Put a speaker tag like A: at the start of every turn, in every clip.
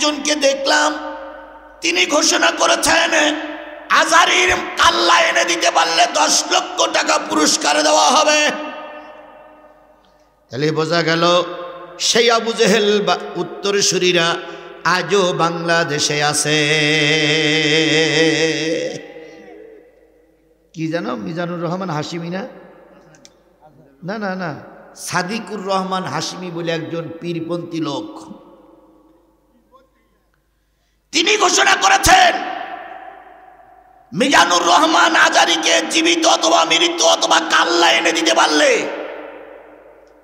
A: একজনকে দেখলাম, তিনি ঘোষণা করেছেন আজহারীর কাল্লা এনে দিতে পারলে 10 লক্ষ টাকা পুরস্কার দেওয়া হবে। তাহলে বোঝা গেল সেই আবু জেহেল বা উত্তরসূরিরা আজও বাংলাদেশে আছে। কি জানো, মিজানুর রহমান হাশিমি না, না না না, সাদিকুর রহমান হাশিমি বলে একজন পীরপন্থী লোক, তিনি ঘোষণা করেছেন মিজানুর রহমান আজহারীকে জীবিত অথবা মৃত অথবা কাল্লা এনে দিতে পারলে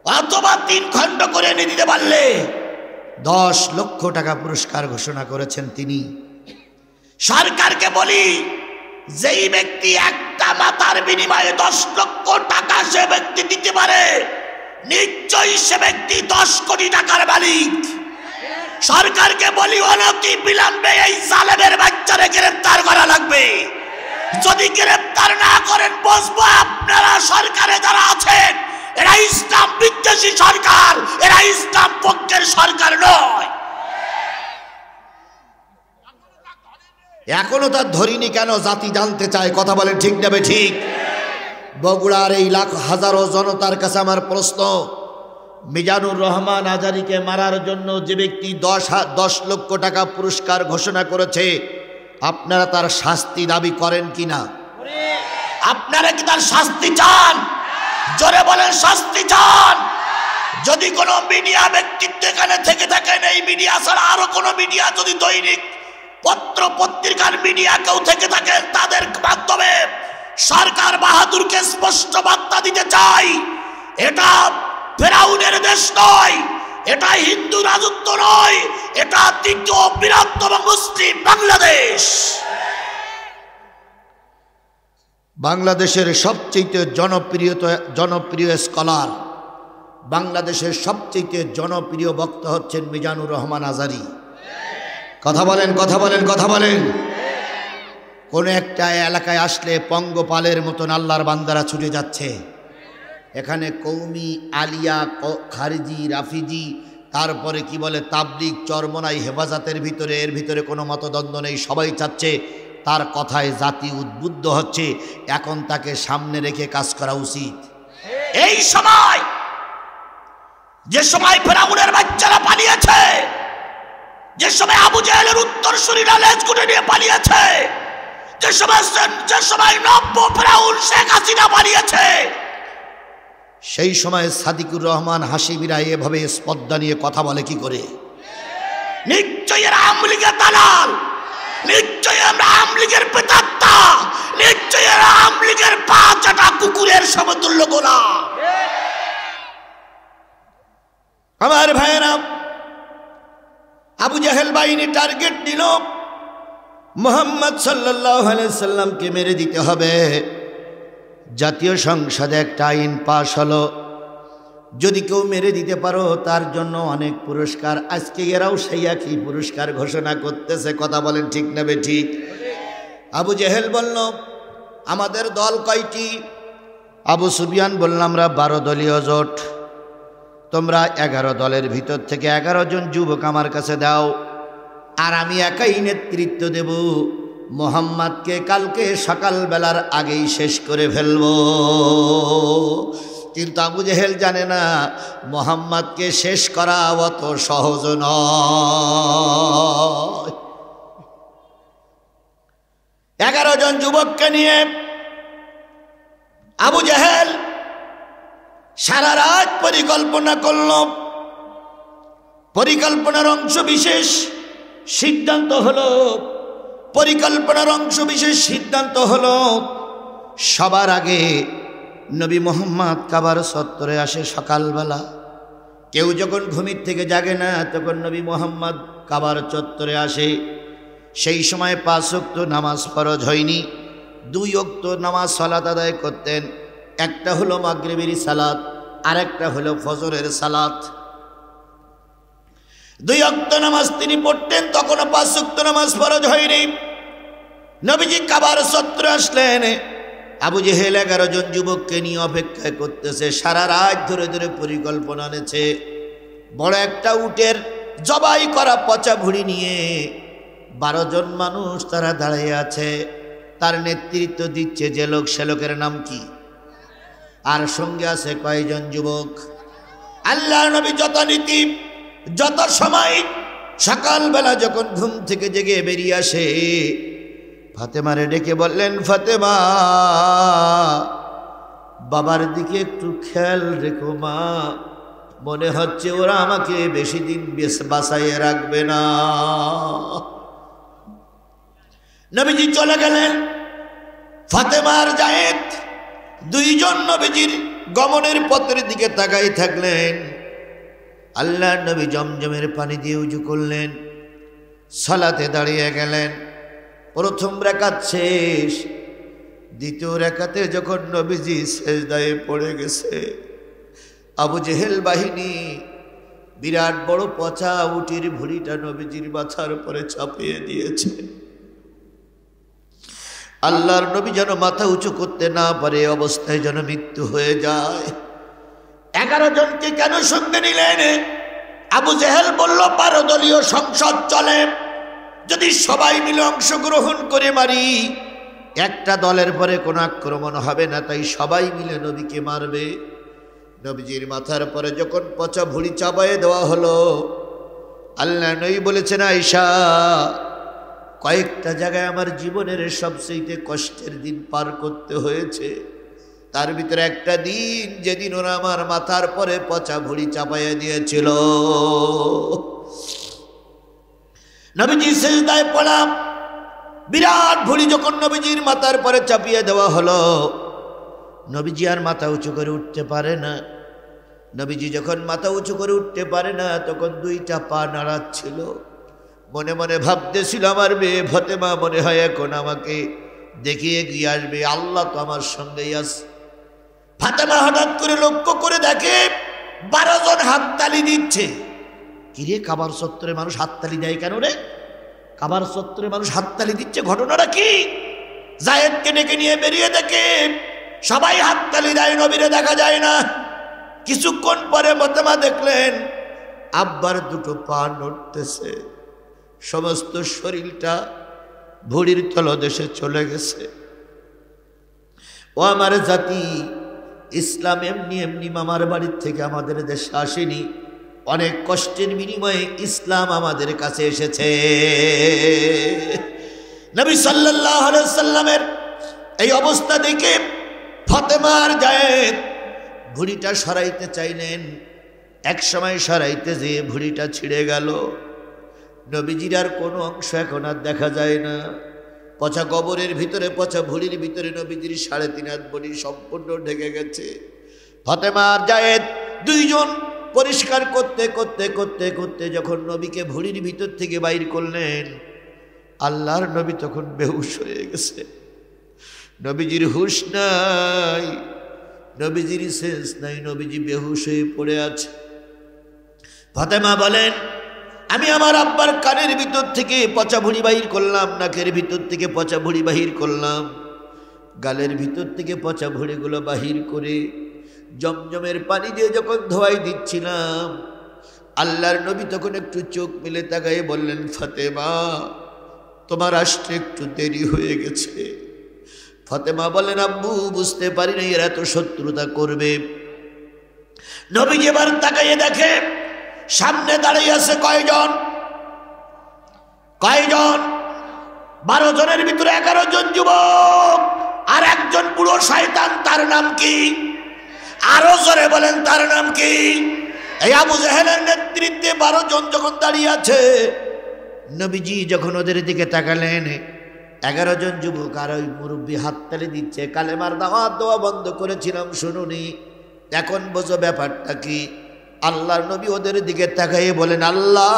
A: অথবা 3 খণ্ড করে এনে দিতে পারলে 10 লক্ষ টাকা পুরস্কার ঘোষণা করেছেন তিনি। সরকারকে বলি, যেই ব্যক্তি একটা মাথার বিনিময়ে 10 লক্ষ টাকা সে ব্যক্তি দিতে পারে, নিশ্চয়ই সে ব্যক্তি 10 কোটি টাকার মালিক। সরকারকে বলি, অনতি বিলম্বে এই জালেমের বাচ্চারে গ্রেফতার করা লাগবে। যদি গ্রেফতার না করেন, বুঝবো আপনারা সরকারে যারা আছেন এরা ইসলাম বিদ্বেষী সরকার, এরা ইসলাম পক্ষের সরকার নয়। এখনো তার ধরিনি কেন, জাতি জানতে চায়। কথা বলেন ঠিক নেবে ঠিক। বগুড়ার এই লাখ হাজারো জনতার কাছে আমার প্রশ্ন, মিজানুর রহমান আজহারীকে মারার জন্য যে ব্যক্তি 10 লক্ষ টাকা পুরস্কার ঘোষণা করেছে, আপনারা তার শাস্তি দাবি করেন কিনা? আপনারা কি তার শাস্তি চান? জোরে বলেন শাস্তি চান। যদি কোনো মিডিয়া ব্যক্তিত্ব এখানে থেকে থাকেন, এই মিডিয়া ছাড়া আরো কোনো মিডিয়া, যদি দৈনিক পত্র পত্রিকার মিডিয়া কেউ থেকে থাকেন, তাদের মাধ্যমে সরকার বাহাদুরকে স্পষ্ট বার্তা দিতে চাই, এটা ফেরাউনের দেশ নয়, এটা হিন্দু রাজত্ব নয়, এটা তৃতীয় বৃহত্তম মুসলিম বাংলাদেশ। বাংলাদেশের সবচেয়ে জনপ্রিয় স্কলার, বাংলাদেশের সবচেয়ে জনপ্রিয় বক্তা হচ্ছেন মিজানুর রহমান আজহারী। কথা বলেন, কথা বলেন, কথা বলেন। কোন একটা এলাকায় আসলে পঙ্গপালের মতন আল্লাহর বান্দারা ছুটে যাচ্ছে। এখানে কৌমি, আলিয়া, খারিজি, রাফিজি, তারপরে কি বলে তাবলিগ, চরমনাই, হেফাজতের ভিতরে, এর ভিতরে কোনো মতদ্বন্দ্ব নেই, সবাই চাচ্ছে তার কথায় জাতি উদ্বুদ্ধ হচ্ছে। এখন তাকে সামনে রেখে কাজ করা উচিত। এই সময়, যে সময় ফেরাউনের বাচ্চারা পালিয়েছে, যে সময় আবু জেহেলের উত্তরসূরিরা লেজ গুটে নিয়ে পালিয়েছে, যে সময় নব্য ফেরাউন শেখ হাসিনা পালিয়েছে, সেই সময় সাদিকুর রহমান হাশিমিরা এভাবে স্পর্ধা নিয়ে কথা বলে কি করে? নিশ্চয়ই এরা আওয়ামী লীগের দালাল, নিশ্চয়ই আমরা আওয়ামী লীগের প্রেতাত্মা, নিশ্চয়ই এরা আওয়ামী লীগের পা চাটা কুকুরের সমতুল্য গোলাম। আমার ভাইয়েরা, আবু জেহেল বাহিনী টার্গেট নিল মুহাম্মদ সাল্লাল্লাহু আলাইহি সাল্লামকে মেরে দিতে হবে। জাতীয় সংসদে একটা আইন পাশ হলো, যদি কেউ মেরে দিতে পারো তার জন্য অনেক পুরস্কার। আজকে এরাও সেই একই পুরস্কার ঘোষণা করতেছে। কথা বলেন ঠিক না বেঠিক? আবু জেহেল বলল, আমাদের দল কয়টি? আবু সুফিয়ান বলল, আমরা 12 দলীয় জোট, তোমরা 11 দলের ভিতর থেকে 11 জন যুবক আমার কাছে দাও, আর আমি একাই নেতৃত্ব দেব। মোহাম্মদকে কালকে সকালবেলার আগেই শেষ করে ফেলব। কিন্তু আবু জেহেল জানে না মোহাম্মদকে শেষ করা অত সহজ নয়। 11 জন যুবককে নিয়ে আবু জেহেল সারা রাত পরিকল্পনা করল। পরিকল্পনার অংশ বিশেষ সিদ্ধান্ত হলো, সবার আগে নবী মোহাম্মদ কাবার চত্বরে আসে সকালবেলা। কেউ যখন ঘুমির থেকে জাগে না, তখন নবী মোহাম্মদ কাবার চত্বরে আসে। সেই সময় 5 ওয়াক্ত নামাজ ফরজ হয়নি, 2 ওয়াক্ত নামাজ সালাত আদায় করতেন। একটা হলো মাগরিবের সালাত, আর একটা হলো ফজরের সালাত। 2 ওয়াক্ত নামাজ তিনি পড়তেন, তখনও 5 ওয়াক্ত নামাজ ফরজ হয়নি। নবীজি কাবার চত্বরে আসলেন। আবু জেহেল 11 জন যুবককে নিয়ে অপেক্ষা করতেছে। সারা রাত ধরে ধরে পরিকল্পনা নেছে। বড় একটা উটের জবাই করা পচা ভুঁড়ি নিয়ে 12 জন মানুষ তারা দাঁড়িয়ে আছে। তার নেতৃত্ব দিচ্ছে যে লোক, সে লোকের নাম কি? আর সঙ্গে আছে কয়জন যুবক? আল্লাহর নবী যত নীতি, যত সময় সকালবেলা যখন ঘুম থেকে জেগে বেরিয়ে আসে, ফাতেমারে ডেকে বললেন, ফাতেমা বাবার দিকে একটু খেয়াল রেখো মা, মনে হচ্ছে ওরা আমাকে বেশি দিন বাঁচাইয়ে রাখবে না। নবীজি চলে গেলেন। ফাতেমার জায়েদ দুইজন নবীজির গমনের পথের দিকে তাকাই থাকলেন। আল্লাহর নবী জমজমের পানি দিয়ে উজু করলেন, সালাতে দাঁড়িয়ে গেলেন। প্রথম রাকাত শেষ। দ্বিতীয় রাকাতে যখন নবীজি সেজদায় পড়ে গেছে, আবু জেহেল বাহিনী বিরাট বড় পচা উটির ভুঁড়িটা নবীজির মাথার উপরে চাপিয়ে দিয়েছে। আল্লাহর নবী যেন মাথা উঁচু করতে না পারে, অবস্থায় যেন মৃত্যু হয়ে যায়। 11 জনকে কেন সঙ্গে নিলেন? আবু জেহেল বলল, 12 দলীয় সংসদ চলে, যদি সবাই মিলে অংশগ্রহণ করে মারি, একটা দলের পরে কোনো আক্রমণ হবে না, তাই সবাই মিলে নবীকে মারবে। নবীজির মাথার পরে যখন পচা ভুঁড়ি চাপায়ে দেওয়া হলো, আল্লাহ নবী বলেছেন, আয়েশা কয়েকটা জায়গায় আমার জীবনের সবচেয়ে কষ্টের দিন পার করতে হয়েছে, তার ভিতরে একটা দিন যেদিন ওরা আমার মাথার পরে পচা ভুঁড়ি চাপাইয়া দিয়েছিল। নবীজি সিজদায় পড়া, বিরাট ভুঁড়ি যখন নবীজির মাথার পরে চাপিয়ে দেওয়া হলো, নবীজি আর মাথা উঁচু করে উঠতে পারে না। নবীজি যখন মাথা উঁচু করে উঠতে পারে না, তখন 2টা পা নাড়াচ্ছিল। মনে মনে ভাবতেছিল, আমার মেয়ে ফাতেমা মনে হয় এখন আমাকে দেখিয়ে গিয়ে আসবে, আল্লাহ তো আমার সঙ্গেই আছে। ফাতেমা হঠাৎ করে লক্ষ্য করে দেখে 12 জন হাততালি দিচ্ছে। কিরে, কাবার চত্বরে মানুষ হাততালি দেয় কেন রে? কাবার চত্বরে মানুষ হাততালি দিচ্ছে, ঘটনাটা কি? জায়েদকে ডেকে নিয়ে বেরিয়ে দেখে সবাই হাততালি দেয়, নবীরে দেখা যায় না। কিছুক্ষণ পরে ফাতেমা দেখলেন আব্বার 2টো পা নড়তেছে, সমস্ত শরীরটা ভুঁড়ির তলদেশে চলে গেছে। ও আমার জাতি, ইসলাম এমনি এমনি মামার বাড়ির থেকে আমাদের দেশে আসেনি, অনেক কষ্টের বিনিময়ে ইসলাম আমাদের কাছে এসেছে। নবী সাল্লাল্লাহু আলাইহি সাল্লামের এই অবস্থা দেখে ফাতেমার জায়েদ ভুঁড়িটা সরাইতে চাইলেন। এক সময় সরাইতে যেয়ে ভুঁড়িটা ছিঁড়ে গেল। নবীজির আর কোনো অংশ এখন আর দেখা যায় না। পচা কবরের ভিতরে, পচা ভুঁড়ির ভিতরে নবীজির 3.5 হাত বডি সম্পূর্ণ ঢেকে গেছে। ফাতেমা আর জায়েদ 2 জন পরিষ্কার করতে করতে করতে করতে যখন নবীকে ভুঁড়ির ভিতর থেকে বাইর করলেন, আল্লাহর নবী তখন বেহুশ হয়ে গেছে। নবীজির হুঁশ নাই, নবীজির সেন্স নাই, নবীজি বেহুশ হয়ে পড়ে আছে। ফাতেমা বলেন, আমি আমার আব্বার কানের ভিতর থেকে পচা ভুঁড়ি বাহির করলাম, নাকের ভিতর থেকে পচা ভুঁড়ি বাহির করলাম, গালের ভিতর থেকে পচা ভুঁড়িগুলো বাহির করে জমজমের পানি দিয়ে যখন ধোয়াই দিচ্ছিলাম, আল্লাহর নবী তখন একটু চোখ মেলে তাকায়ে বললেন, ফাতেমা তোমার আসতে একটু দেরি হয়ে গেছে। ফাতেমা বলেন, আব্বু বুঝতে পারি না এরা তো শত্রুতা করবে। নবীজি এবার তাকাইয়ে দেখে সামনে দাঁড়িয়ে আছে কয়জন? 12 জনের ভিতরে 11 জন যুবক আর একজন বুড়ো শয়তান। তার নাম কি? আরো জোরে বলেন, তার নাম কি? এই আবু জেহেলের নেতৃত্বে 12 জন যখন দাঁড়িয়ে আছে, নবীজি যখন ওদের দিকে তাকালেন, 11 জন যুবক আর ওই মুরব্বী হাততালি দিচ্ছে। কালেমার দাওয়াত দেওয়া বন্ধ করেছিলাম, শুনুনি, এখন বোঝো ব্যাপারটা কি। আল্লাহর নবী ওদের দিকে তাকাইয়ে বলেন, আল্লাহ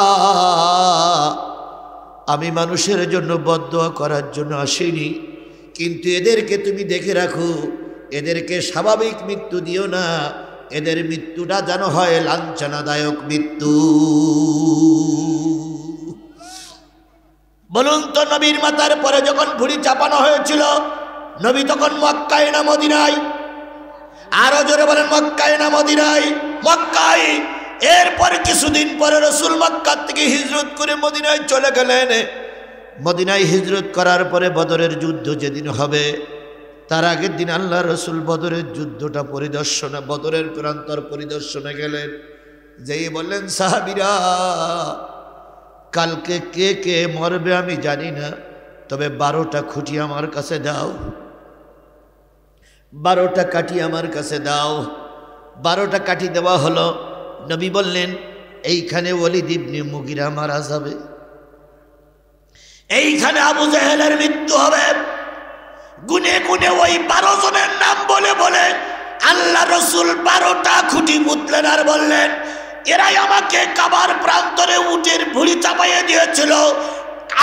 A: আমি মানুষের জন্য বদদোয়া করার জন্য আসিনি, কিন্তু এদেরকে তুমি দেখে রাখো, এদেরকে স্বাভাবিক মৃত্যু দিও না, এদের মৃত্যুটা যেন হয় লাঞ্ছনাদায়ক মৃত্যু। বলুন তো, নবীর মাথার পরে যখন ভুঁড়ি চাপানো হয়েছিল, নবী তখন মক্কায় না মদিনায়? আরো জোরে বলেন, মক্কায় না মদিনায়? মক্কায়। এরপরে কিছুদিন পরে রাসূল মক্কা থেকে হিজরত করে মদিনায় চলে গেলেন। মদিনায় হিজরত করার পরে বদরের যুদ্ধ যেদিন হবে তার আগের দিন আল্লাহ রাসূল বদরের যুদ্ধটা পরিদর্শনে, বদরের প্রান্তর পরিদর্শনে গেলেন। যেই বললেন, সাহাবীরা কালকে কে কে মরবে আমি জানি না, তবে 12টা খুঁটি আমার কাছে দাও, 12টা কাঠি আমার কাছে দাও। 12টা কাঠি দেওয়া হলো। নবী বললেন, এইখানে ওয়ালিদ ইবনে মুগিরা মারা যাবে, এইখানে আবু জেহেলের মৃত্যু হবে। গুনে গুনে ওই 12 জনের নাম বলে বলে আল্লাহ রাসূল 12টা খুঁটি পুঁতলেন আর বললেন, এরাই আমাকে কাবার প্রান্তরে উটের ভুঁড়ি চাপাইয়ে দিয়েছিল।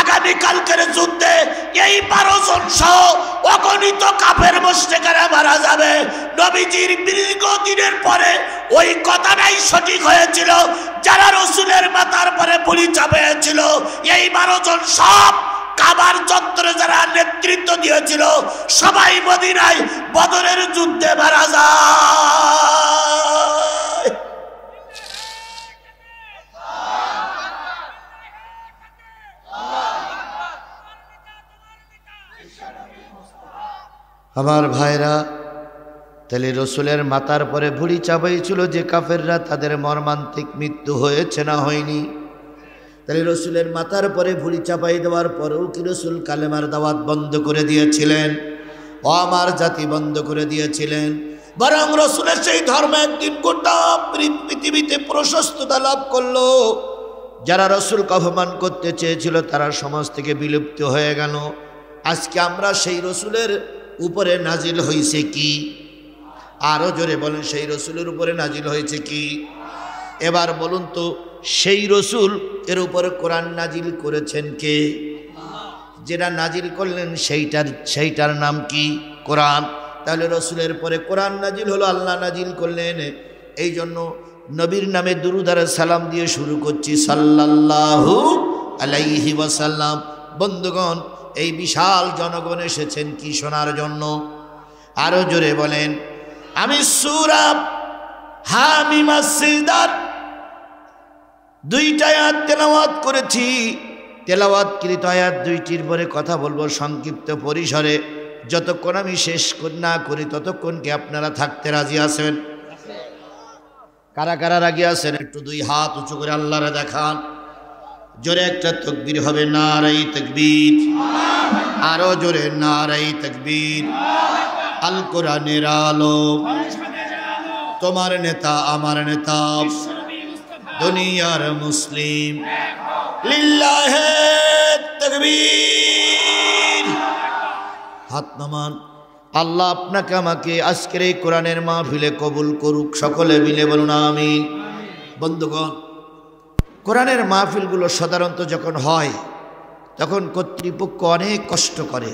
A: আগামীকালকের যুদ্ধে এই 12 জন সহ অগণিত কাফের মুশরিকরা মারা যাবে। নবীজির দীর্ঘদিনের পরে ওই কথাটাই সঠিক হয়েছিল। যারা রাসূলের মাথার পরে ভুঁড়ি চাপিয়েছিল এই 12 জন সব কাবার চত্বরে যারা নেতৃত্ব দিয়েছিল সবাই মদিনায় বদরের যুদ্ধে মারা যায়। আমার ভাইরা, তাহলে রসুলের মাথার পরে ভুঁড়ি চাপাইছিল যে কাফেররা, তাদের মর্মান্তিক মৃত্যু হয়েছে না হয়নি? তাহলে রসুলের মাথার পরে ভুঁড়ি চাপাই দেওয়ার পরেও কি রসুল কালেমার দাওয়াত বন্ধ করে দিয়েছিলেন? ও আমার জাতি, বন্ধ করে দিয়েছিলেন। বরং রসুলের সেই ধর্ম একদিন গোটা পৃথিবীতে প্রশস্ততা লাভ করলো। যারা রসুলকে অপমান করতে চেয়েছিল তারা সমাজ থেকে বিলুপ্ত হয়ে গেল। আজকে আমরা সেই রসুলের উপরে নাজিল হয়েছে কি? আরো জোরে বলেন, সেই রসুলের উপরে নাজিল হয়েছে কি? এবার বলুন তো, সেই রসুল এর উপরে কোরআন নাজিল করেছেন কে? যেটা নাজিল করলেন সেইটার নাম কি? কোরআন। তাহলে রসুলের পরে কোরআন নাজিল হলো, আল্লাহ নাজিল করলেন। এই জন্য নবীর নামে দুরূদ আর সালাম দিয়ে শুরু করছি, সাল্লাল্লাহু আলাইহি ওয়াসাল্লাম। বন্ধুগণ, এই বিশাল জনগণ এসেছেন কি শোনার জন্য? আরো জোরে বলেন। আমি সূরা হামিম আস-সিজদার 2টা আয়াত তেলাওয়াত করেছি। তেলাওয়াতকৃত আয়াত 2টির পরে কথা বলবো সংক্ষিপ্ত পরিসরে। যতক্ষণ আমি শেষ না করি ততক্ষণ কি আপনারা থাকতে রাজি আছেন? কারা কারা রাজি আছেন? একটু 2 হাত উঁচু করে আল্লাহরে দেখান। জোরে একটা তাকবীর হবে, নারায়ে তাকবীর। আরো জোরে, নারায়ে তাকবীর। আল কোরআনের আলো, তোমার নেতা আমার নেতা, দুনিয়ার মুসলিম, লিল্লাহে তাকবীর। হাত নামান। আল্লাহ আপনাকে আমাকে আজকের এই কোরআনের মাহফিলে কবুল করুক। সকলে মিলে বলুন আমিন। বন্ধুগণ, কোরআনের মাহফিলগুলো সাধারণত যখন হয় তখন কর্তৃপক্ষ অনেক কষ্ট করে।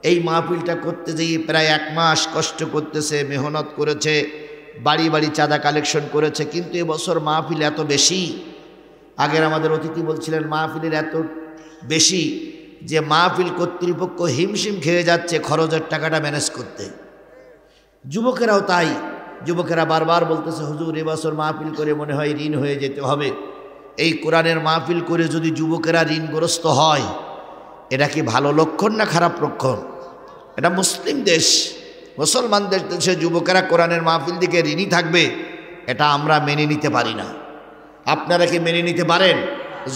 A: এই মাহফিলটা করতে গিয়ে প্রায় 1 মাস কষ্ট করতেছে, মেহনত করেছে, বাড়ি বাড়ি চাঁদা কালেকশন করেছে। কিন্তু এবছর মাহফিল এত বেশি, আগের আমাদের অতিথি বলছিলেন মাহফিলের এত বেশি যে মাহফিল কর্তৃপক্ষ হিমশিম খেয়ে যাচ্ছে খরচের টাকাটা ম্যানেজ করতে। যুবকেরাও তাই। যুবকেরা বারবার বলতেছে, হুজুর এবছর মাহফিল করে মনে হয় ঋণ হয়ে যেতে হবে। এই কোরআনের মাহফিল করে যদি যুবকেরা ঋণগ্রস্ত হয়, এটা কি ভালো লক্ষণ না খারাপ লক্ষণ? এটা মুসলিম দেশ, মুসলমান দেশে যুবকেরা কোরআনের মাহফিল দিকে ঋণী থাকবে, এটা আমরা মেনে নিতে পারি না। আপনারা কি মেনে নিতে পারেন?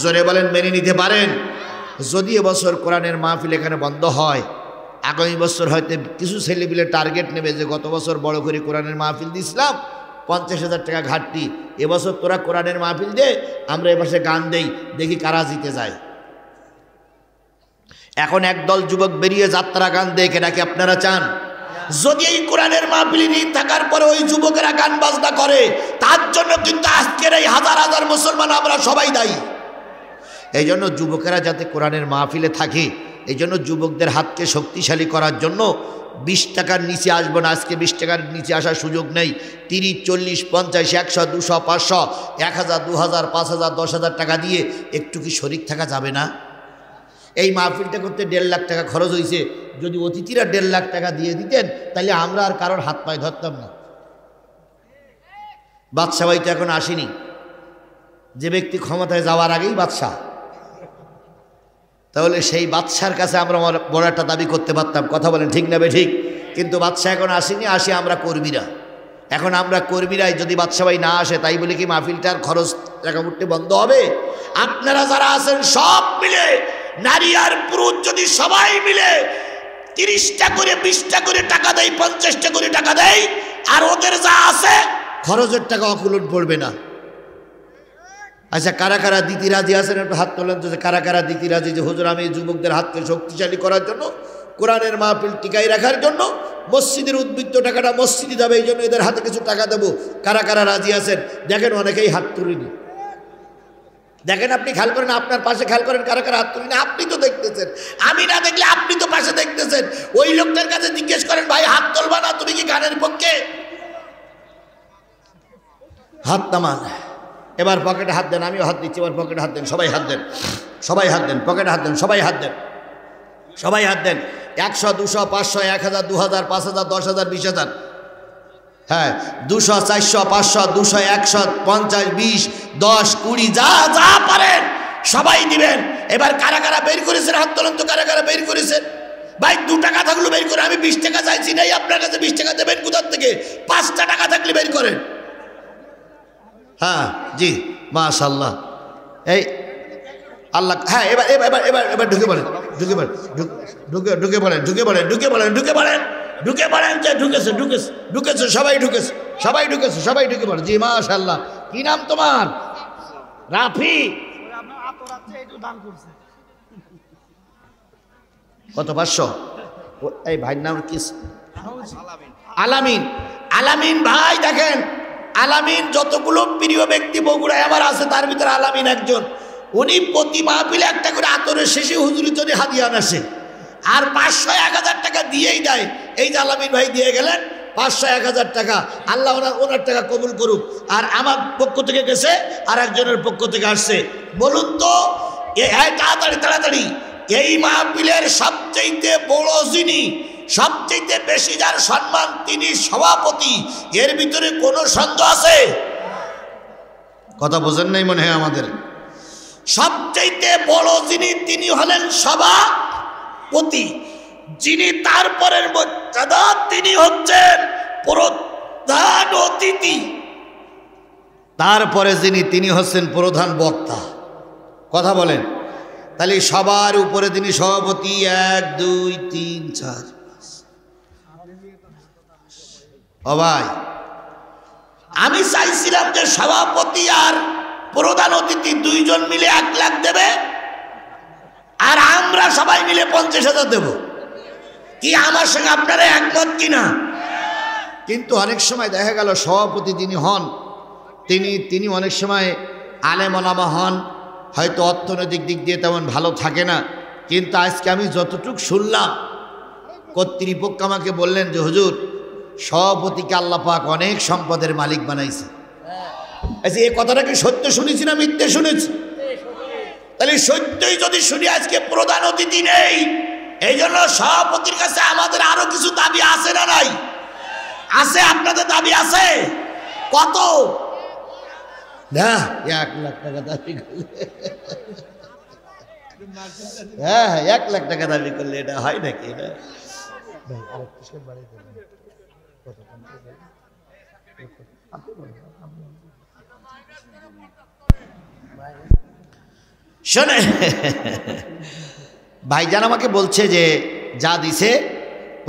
A: জোরে বলেন, মেনে নিতে পারেন? যদি এবছর কোরআনের মাহফিল এখানে বন্ধ হয়, আগামী বছর হয়তো কিছু ছেলেপিলে টার্গেট নেবে যে গত বছর বড় করে কোরআনের মাহফিল দিয়েছিলাম, 50,000 টাকা ঘাটতি, এবছর তোরা কোরআনের মাহফিল দে, আমরা এবছর গান দেই, দেখি কারা জিতে যায়। এখন একদল যুবক বেরিয়ে যাত্রা গান দেয়, এটা কি আপনারা চান? যদি এই কোরআনের মাহফিল ঋণ থাকার পরে ওই যুবকেরা গান বাজনা করে, তার জন্য কিন্তু আজকের এই হাজার হাজার মুসলমান আমরা সবাই দায়ী। এই জন্য যুবকেরা যাতে কোরআনের মাহফিলে থাকে, এই জন্য যুবকদের হাতকে শক্তিশালী করার জন্য 20 টাকার নিচে আসবো না। আজকে 20 টাকার নিচে আসার সুযোগ নেই। 30, 40, 50, 100, 200, 500, 1000, 2000, 5000, 10,000 টাকা দিয়ে একটু কি শরিক থাকা যাবে না? এই মাহফিলটা করতে 1.5 লাখ টাকা খরচ হয়েছে। যদি অতিথিরা 1.5 লাখ টাকা দিয়ে দিতেন তাহলে আমরা আর কারোর হাত পায়ে ধরতাম না। বাদশা ভাই তো এখন আসেনি, যে ব্যক্তি ক্ষমতায় যাওয়ার আগেই বাদশাহ, তাহলে সেই বাদশার কাছে আমরা বড় একটা দাবি করতে পারতাম। কথা বলেন ঠিক না ঠিক? কিন্তু বাদশাহ এখন আসেনি, আসি আমরা কর্মীরা। এখন আমরা কর্মীরাই যদি বাদশা ভাই না আসে, তাই বলে কি মাহফিলটার খরচ টাকা উঠতে বন্ধ হবে? আপনারা যারা আছেন সব মিলে, নারী আর পুরুষ যদি সবাই মিলে 30টা করে 20টা করে টাকা দেয়, 50টা করে টাকা দেয়, আর ওদের যা আছে খরচের টাকা অকুলন পড়বে না। আচ্ছা, কারা কারা দিতে রাজি আছেন একটু হাত তোলেন তো, যে কারা কারা দিতে রাজি যে হুজুর আমি যুবকদের হাতকে শক্তিশালী করার জন্য, কোরআনের মাহফিল টিকাই রাখার জন্য, মসজিদের উদ্বৃত্ত টাকাটা মসজিদে যাবে, এই জন্য এদের হাতে কিছু টাকা দেবো, কারা কারা রাজি আছেন? দেখেন অনেকেই হাত তুলিনি। দেখেন, আপনি খেয়াল করেন, আপনার পাশে খেয়াল করেন কারা কারা হাত তুলিনি। আপনি তো দেখতেছেন, আমি না দেখলে আপনি তো পাশে দেখতেছেন। ওই লোকটার কাছে জিজ্ঞেস করেন, ভাই হাত তুলবা না, তুমি কি গানের পক্ষে? হাত নামান। এবার পকেটে হাত দেন, আমিও হাত দিচ্ছি, এবার পকেটে হাত দেন, সবাই হাত দেন, সবাই হাত দেন, পকেটে হাত দেন, সবাই হাত দেন, সবাই হাত দেন। 100, 200, 500, 1000, 2000, 5000, 10000, 20000, হ্যাঁ 200, 400, 500, 200, 100, 50, 20, 10, 20, যা যা পারেন সবাই দিবেন। এবার কারা কারা বের করেছেন হাত তোলেন তো, কারা কারা বের করেছেন? ভাই 2 টাকা থাকলে বের করে, আমি 20 টাকা চাইছি নাই আপনার কাছে, 20 টাকা দেবেন কোথার থেকে? 5টা টাকা থাকলে বের করেন। হ্যাঁ জি, মাশাআল্লাহ। এই আল্লাহ, হ্যাঁ এবার এবার এবার এবার ঢুকে পড়েন, ঢুকে পড়েন, ঢুকে ঢুকে পড়েন, ঢুকে পড়েন, ঢুকে পড়েন, ঢুকে পড়েন, ঢুকে পড়েন, যে ঢুকেছে ঢুকেছে ঢুকেছে, সবাই ঢুকেছে, সবাই ঢুকেছে, সবাই ঢুকে পড়ে। জি মাশাআল্লাহ। কি নাম তোমার? রাফি। কত? 500? এই ভাইয়ের নাম কি? আলামিন। আলামিন ভাই, দেখেন আলামিন যতগুলো প্রিয় ব্যক্তি বগুড়ায় আমার আছে, তার ভিতরে আলামিন একজন। উনি প্রতি মাহফিলে একটা করে আতরের শেষে হুজুরের জন্য হাদিয়া আসে, আর 500, 1000 টাকা দিয়েই দেয়। এই যে আলামিন ভাই দিয়ে গেলেন 500, 1000 টাকা, আল্লাহ ওনার টাকা কবুল করুক। আর আমার পক্ষ থেকে গেছে, আর একজনের পক্ষ থেকে আসছে। বলুন তো তাড়াতাড়ি তাড়াতাড়ি, এই মাহফিলের সবচেয়ে বড় যিনি, সবচেয়ে বেশি যার সম্মান, তিনি সভাপতি, এর ভিতরে কোনো সন্দেহ আছে? কথা বোঝেন নাই মনে হয় আমাদের। সবচেয়ে বড় যিনি, তিনি হলেন সভাপতি। যিনি তারপরের মর্যাদা, তিনি হচ্ছেন প্রধান অতিথি। তারপরে যিনি, তিনি হচ্ছেন প্রধান বক্তা। কথা বলেন। তাহলে সবার উপরে তিনি সভাপতি। 1, 2, 3, 4, 5। ও ভাই, আমি চাইছিলাম যে সভাপতি আর প্রধান অতিথি 2 জন মিলে 1 লাখ দেবে, আর আমরা সবাই মিলে 50,000 দেব। কি আমার সঙ্গে আপনারা একমত কিনা? কিন্তু অনেক সময় দেখা গেল সভাপতি যিনি হন, তিনি অনেক সময় আলেম ওলামা হন, হয়তো অর্থনৈতিক দিক দিয়ে তেমন ভালো থাকে না। কিন্তু আজকে আমি যতটুক শুনলাম, কর্তৃপক্ষ আমাকে বললেন যে হুজুর, সভাপতিকে আল্লাহ পাক অনেক সম্পদের মালিক বানাইছে। আচ্ছা, এই কথাটা কি সত্য শুনেছি না মিথ্যে শুনেছি? তাহলে সত্যই যদি শুনি, আজকে প্রধান অতিথি নেই, এই জন্য সভাপতির কাছে আমাদের আরো কিছু দাবি আছে না নাই? আছে। আপনাদের দাবি আছে কত? না, 1 লাখ টাকা দাবি করলে, হ্যাঁ 1 লাখ টাকা দাবি করলে এটা হয় নাকি? এটা শোনে, ভাইজান আমাকে বলছে যে যা দিছে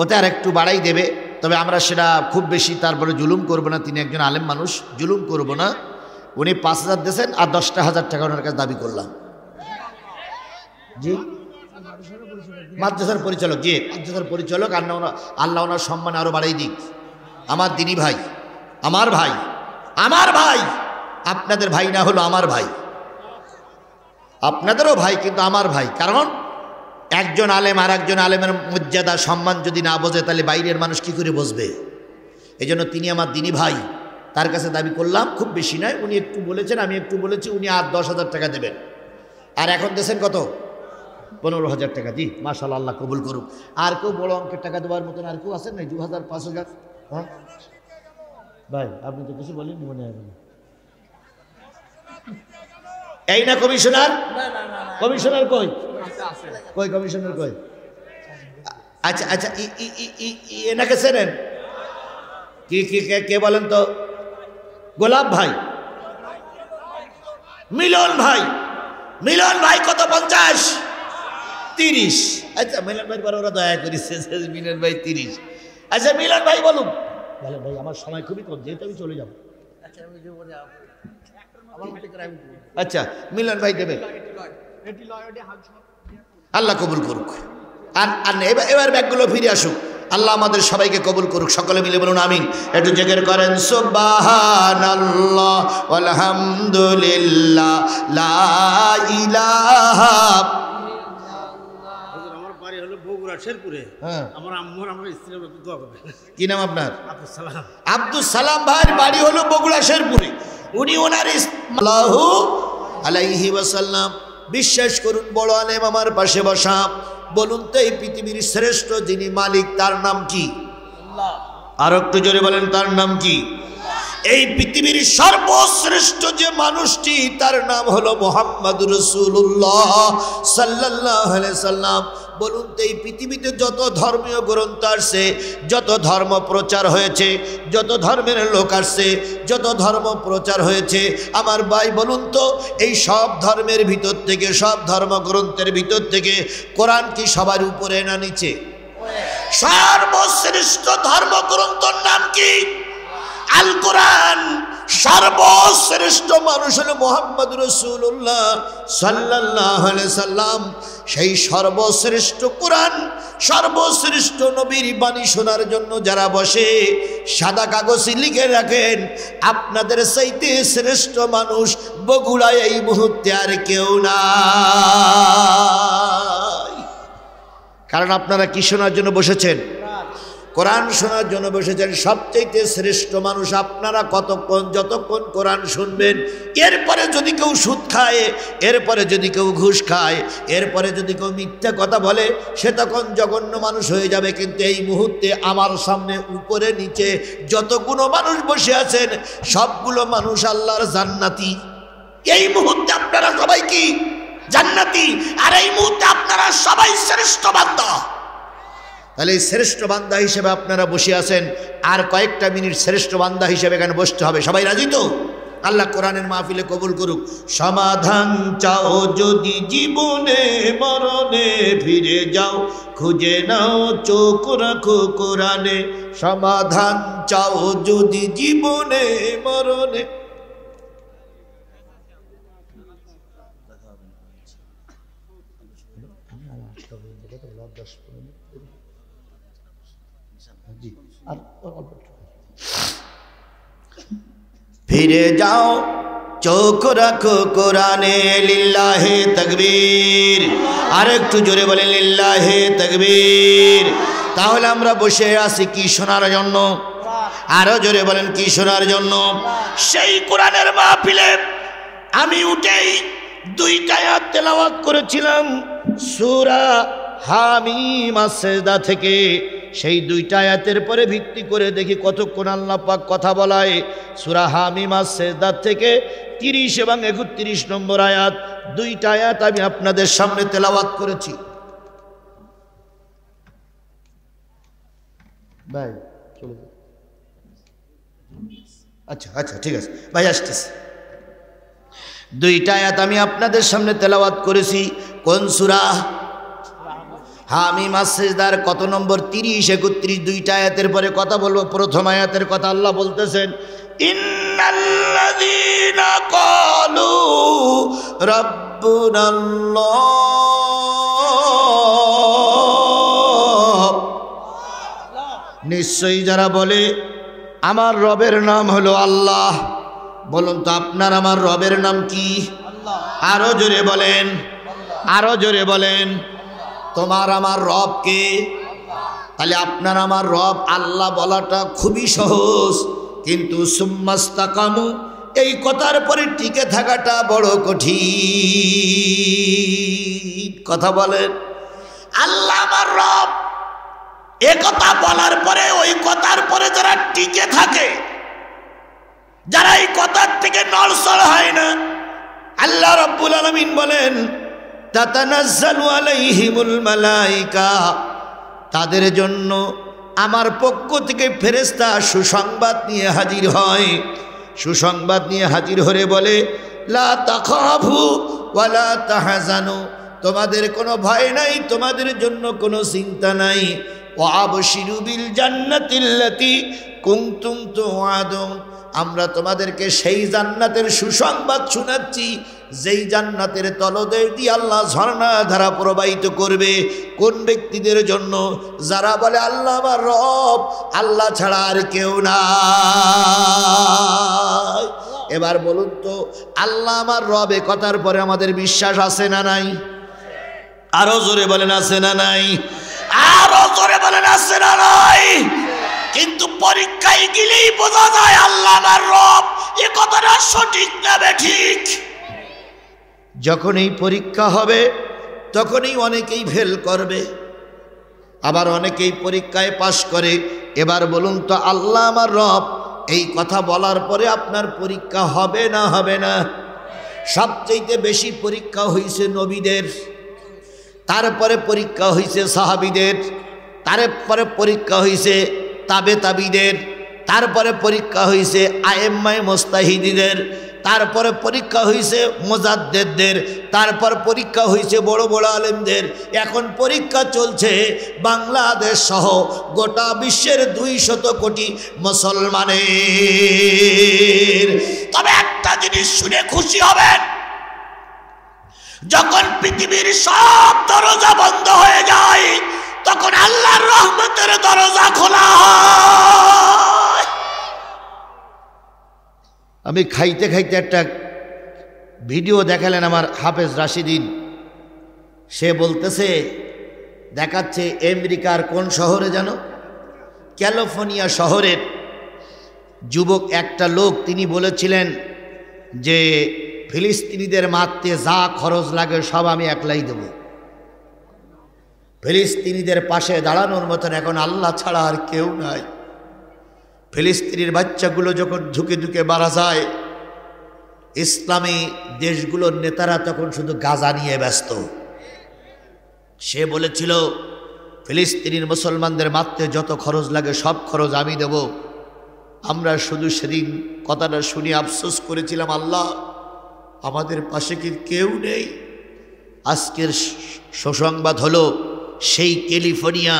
A: ওতে আর একটু বাড়াই দেবে, তবে আমরা সেটা খুব বেশি তারপরে জুলুম করব না। তিনি একজন আলেম মানুষ, জুলুম করব না। উনি 5000 দিয়েছেন, আর 10,000 টাকা ওনার কাছে দাবি করলাম। জি, মাদ্রাসার পরিচালক, জি মাদ্রাসার পরিচালক। আল্লাহ ওনার সম্মান আরো বাড়াই দিক। আমার দিনী ভাই, আমার ভাই, আমার ভাই, আপনাদের ভাই না হলো আমার ভাই, আপনাদেরও ভাই, কিন্তু আমার ভাই। কারণ একজন আলেম আর একজন আলেমের মর্যাদা সম্মান যদি না বোঝে, তাহলে বাইরের মানুষ কি করে বুঝবে? এই জন্য তিনি আমার দিনী ভাই, তার কাছে দাবি করলাম। খুব বেশি নয়, উনি একটু বলেছেন, আমি একটু বলেছি, উনি আর 10,000 টাকা দেবেন। আর এখন দেশেন কত? 15,000 টাকা। জি মাশাআল্লাহ, আল্লাহ কবুল করুক। আর কেউ বড় অঙ্কের টাকা দেওয়ার মতন আর কেউ আছেন নাই? 2,000, 5,000? হ্যাঁ ভাই, আপনি তো কিছু বলেননি মনে হয়। এই না কমিশনার? কমিশনার কই? কই কমিশনার কই? আচ্ছা আচ্ছা, এনাকে চেনেন? কি কি কে বলেন তো? গোলাপ ভাই, মিলন ভাই। মিলন ভাই কত? 50 30। আচ্ছা মিলন ভাই বড় ওরা দয়া করেছে, মিলন ভাই 30। আচ্ছা মিলন ভাই বলুন। বলেন ভাই, আমার সময় খুবই কম, যেহেতু আমি চলে যাব। আচ্ছা মিলন ভাই দেবে, আল্লাহ কবুল করুক। আর এবার ব্যাগগুলো ফিরে আসুক, আল্লাহ আমাদের সবাইকে কবুল করুক। সকলে মিলে বলুন আমিন। একটু জিকির করেন সুবহানাল্লাহ আলহামদুলিল্লাহ লা ইলাহা।
B: আমার বাড়ি হলো বগুড়া শেরপুরে। আমার আম্মুর আমার স্ত্রীর দোয়া করবে।
A: কি নাম আপনার?
B: আব্দুল সালাম।
A: আব্দুল সালাম ভাইয়ের বাড়ি হলো বগুড়া শেরপুরে। উনি ওনার সাল্লাল্লাহু আলাইহি ওয়াসাল্লাম, বিশ্বাস করুন বড় আলেম আমার পাশে বসা। বলুন তো এই পৃথিবীর শ্রেষ্ঠ যিনি মালিক তার নাম কি? আল্লাহ। আর একটু জোরে বলেন তার নাম কি? এই পৃথিবীর সর্বশ্রেষ্ঠ যে মানুষটি তার নাম হলো মুহাম্মদুর রাসূলুল্লাহ সাল্লাল্লাহু আলাইহি সাল্লাম। বলুন তো এই পৃথিবীতে যত ধর্মীয় গ্রন্থ আসছে, যত ধর্ম প্রচার হয়েছে, যত ধর্মের লোক আসছে, যত ধর্ম প্রচার হয়েছে, আমার ভাই বলুন তো এই সব ধর্মের ভিতর থেকে, সব ধর্মগ্রন্থের ভিতর থেকে কোরআন কি সবার উপরে না নিচে? সর্বশ্রেষ্ঠ ধর্মগ্রন্থর নাম কি? আল কোরআন। সর্বশ্রেষ্ঠ মানুষ হলো মুহাম্মদ রাসূলুল্লাহ সাল্লাল্লাহু আলাইহি সাল্লাম। সেই সর্বশ্রেষ্ঠ কোরআন, সর্বশ্রেষ্ঠ নবীর বাণী শোনার জন্য যারা বসে সাদা কাগজে লিখে রাখেন, আপনাদের চাইতে শ্রেষ্ঠ মানুষ বগুড়ায় এই মুহূর্তে আর কেউ নাই। কারণ আপনারা কি শোনার জন্য বসেছেন? কোরআন শোনার জন্য বসেছেন। সবচেয়ে শ্রেষ্ঠ মানুষ আপনারা কতক্ষণ, যতক্ষণ কোরআন শুনবেন। এরপরে যদি কেউ সুদ খায়, এরপরে যদি কেউ ঘুষ খায়, এরপরে যদি কেউ মিথ্যা কথা বলে, সে তখন জঘন্য মানুষ হয়ে যাবে। কিন্তু এই মুহূর্তে আমার সামনে উপরে নিচে যতগুলো মানুষ বসে আছেন সবগুলো মানুষ আল্লাহর জান্নাতি। এই মুহূর্তে আপনারা সবাই কি জান্নাতি? আর এই মুহূর্তে আপনারা সবাই শ্রেষ্ঠ বান্দা। তাহলে এই শ্রেষ্ঠ বান্দা হিসেবে আপনারা বসে আছেন, আর কয়েকটা মিনিট শ্রেষ্ঠ বান্দা হিসেবে এখানে বসতে হবে। সবাই রাজি তো? আল্লাহ কোরআনের মাহফিলে কবুল করুক। সমাধান চাও যদি জীবনে মরণে, ফিরে যাও খুঁজে নাও চোখ রাখো কোরআনে। সমাধান চাও যদি জীবনে মরণে। ফিরে যাও চোখ রাখো কোরআনে। লিল্লাহে তাকবীর। আর একটু জোরে বলেন লিল্লাহে তাকবীর। তাহলে আমরা বসে আছি কি শোনার জন্য? আরো জোরে বলেন কি শোনার জন্য? সেই কোরআনের মাহফিলে আমি উঠেই 2টা আয়াত তেলাওয়াত করেছিলাম সূরা হামিম আস-সাজদা থেকে। সেই 2টা আয়াতের পরে ভিত্তি করে দেখি কতক্ষণ আল্লাহ পাক কথা বলায়। সূরা হামিম আস-সাজদা থেকে 30 এবং 31 নম্বর আয়াত, 2টা আয়াত আমি আপনাদের সামনে তেলাওয়াত করেছি। ভাই চলে যান। আচ্ছা আচ্ছা ঠিক আছে ভাই, আসতেছি। 2টা আয়াত আমি আপনাদের সামনে তেলাওয়াত করেছি। কোন সূরা? হামিম আস-সাজদার কত নম্বর? 30, 31। 2টা আয়াতের পরে কথা বলবো। প্রথম আয়াতের কথা আল্লাহ বলতেছেন, ইন্নাল্লাযীনা ক্বালু রাব্বুনাল্লাহ। নিশ্চয়ই যারা বলে আমার রবের নাম হলো আল্লাহ। বলুন তো আপনার আমার রবের নাম কি? আরো জোরে বলেন, আরো জোরে বলেন। তোমার আমার রব কে? তাহলে আপনার আমার রব আল্লাহ বলাটা খুবই সহজ, কিন্তু সুম্মাস্তাকামু এই কথার পরে টিকে থাকাটা বড় কঠিন। কথা বলেন। আল্লাহ আমার রব এ কথা বলার পরে ওই কথার পরে যারা টিকে থাকে, যারা এই কথার থেকে নড়চড় হয় না, আল্লাহ রাব্বুল আলামিন বলেন তাতানাজ্জালু আলাইহিমুল মালাইকা, তাদের জন্য আমার পক্ষ থেকে ফেরেশতা সুসংবাদ নিয়ে হাজির হয়। সুসংবাদ নিয়ে হাজির হয়ে বলে লা তাখাফু ওয়ালা তাহজানু, তোমাদের কোনো ভয় নাই, তোমাদের জন্য কোনো চিন্তা নাই। ওয়া আবশিরু বিল জান্নাতিল্লাতী কুনতুম তুআদুন, আমরা তোমাদেরকে সেই জান্নাতের সুসংবাদ শোনাচ্ছি যেই জান্নাতের তলদেশ দিয়ে আল্লাহ ঝর্ণা ধারা প্রবাহিত করবে। কোন ব্যক্তিদের জন্য? যারা বলে আল্লাহ আমার রব, আল্লাহ ছাড়া আর কেউ নাই। এবার বলুন তো, আল্লাহ আমার রব এ কথার পরে আমাদের বিশ্বাস আছে না নাই? আরো জোরে বলেন আছে না নাই? আরো জোরে বলেন আছে না নাই? কিন্তু পরীক্ষায় গেলেই বোঝা যায় আল্লাহ আমার রব এ কথাটা সঠিক না ঠিক। যখন এই পরীক্ষা হবে তখনই অনেকেই ফেল করবে, আবার অনেকেই পরীক্ষায় পাশ করে। এবার বলুন তো, আল্লাহ আমার রব এই কথা বলার পরে আপনার পরীক্ষা হবে না হবে না? সবচেয়ে বেশি পরীক্ষা হয়েছে নবীদের, তারপরে পরীক্ষা হয়েছে সাহাবীদের, তারপরে পরীক্ষা হয়েছে তাবে তাবিদের, তারপরে পরীক্ষা হয়েছে আয়েম্মায়ে মুস্তাহিদিদের, তারপরে পরীক্ষা হয়েছে মুজাদ্দিদদের, তারপর পরীক্ষা হয়েছে বড় বড় আলেমদের। এখন পরীক্ষা চলছে বাংলাদেশ সহ গোটা বিশ্বের 200 কোটি মুসলমানের। তবে একটা জিনিস শুনে খুশি হবেন, যখন পৃথিবীর সব দরজা বন্ধ হয়ে যায় তখন আল্লাহর রহমতের দরজা খোলা হয়। আমি খাইতে খাইতে একটা ভিডিও দেখালেন আমার হাফেজ রাশিদিন, সে বলতেছে, দেখাচ্ছে আমেরিকার কোন শহরে যেন, ক্যালিফোর্নিয়া শহরের যুবক একটা লোক, তিনি বলেছিলেন যে ফিলিস্তিনিদের মারতে যা খরচ লাগে সব আমি একলাই দেব। ফিলিস্তিনিদের পাশে দাঁড়ানোর মতন এখন আল্লাহ ছাড়া আর কেউ নাই। ফিলিস্তিনির বাচ্চাগুলো যখন ঝুঁকে ঝুঁকে মারা যায়, ইসলামী দেশগুলোর নেতারা তখন শুধু গাজা নিয়ে ব্যস্ত। সে বলেছিল ফিলিস্তিনির মুসলমানদের মারতে যত খরচ লাগে সব খরচ আমি দেব। আমরা শুধু সেদিন কথাটা শুনে আফসোস করেছিলাম, আল্লাহ আমাদের পাশে কি কেউ নেই? আজকের সুসংবাদ হলো, সেই ক্যালিফোর্নিয়া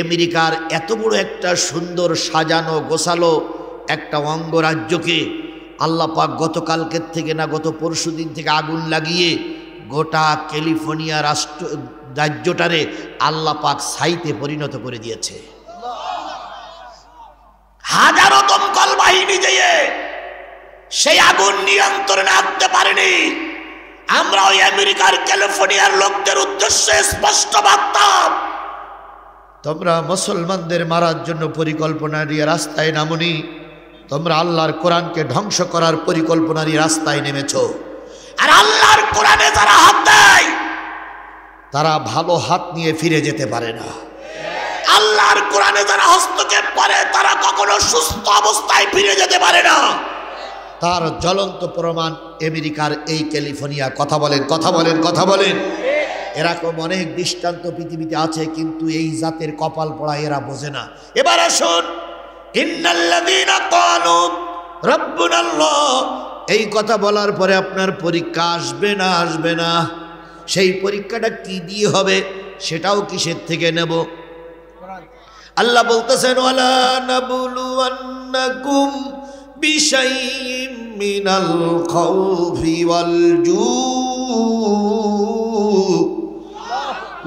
A: আমেরিকার এত বড় একটা সুন্দর সাজানো গোছালো একটা অঙ্গরাজ্যকে আল্লাহ পাক গতকালকের থেকে না গত পরশু দিন থেকে আগুন লাগিয়ে গোটা ক্যালিফোর্নিয়া রাজ্যটারে আল্লাহ পাক ছাইতে পরিণত করে দিয়েছে। হাজারো দমকল বাহিনী দিয়ে সেই আগুন নিয়ন্ত্রণে আনতে পারেনি। আমরা ওই আমেরিকার ক্যালিফোর্নিয়ার লোকদের উদ্দেশ্যে স্পষ্ট বার্তা, তোমরা মুসলমানদের মারার জন্য পরিকল্পনা নিয়ে রাস্তায় নামনি, তোমরা আল্লাহর কোরআনকে ধ্বংস করার পরিকল্পনা নিয়ে রাস্তায় নেমেছ। আর আল্লাহর কোরআনে যারা হাত দেয় তারা ভালো হাত নিয়ে ফিরে যেতে পারে না। আল্লাহর কোরআনে যারা হস্তক্ষেপ করে তারা কখনো সুস্থ অবস্থায় ফিরে যেতে পারে না। তার জ্বলন্ত প্রমাণ আমেরিকার এই ক্যালিফোর্নিয়া। কথা বলেন, কথা বলেন, কথা বলেন। এরকম অনেক দৃষ্টান্ত পৃথিবীতে আছে, কিন্তু এই জাতের কপাল পড়া এরা বোঝে না। এবার আসুন, ইন্নাল্লাযীনা ক্বালু রাব্বুনাল্লাহ, এই কথা বলার পরে আপনার পরীক্ষা আসবে না আসবে না? সেই পরীক্ষাটা কি দিয়ে হবে সেটাও কিসের থেকে নেব? আল্লাহ বলতেছেন, ওয়ালা নাবলুওয়ান্নাকুম বিশাইইম মিনাল খাউফি ওয়াল জূ'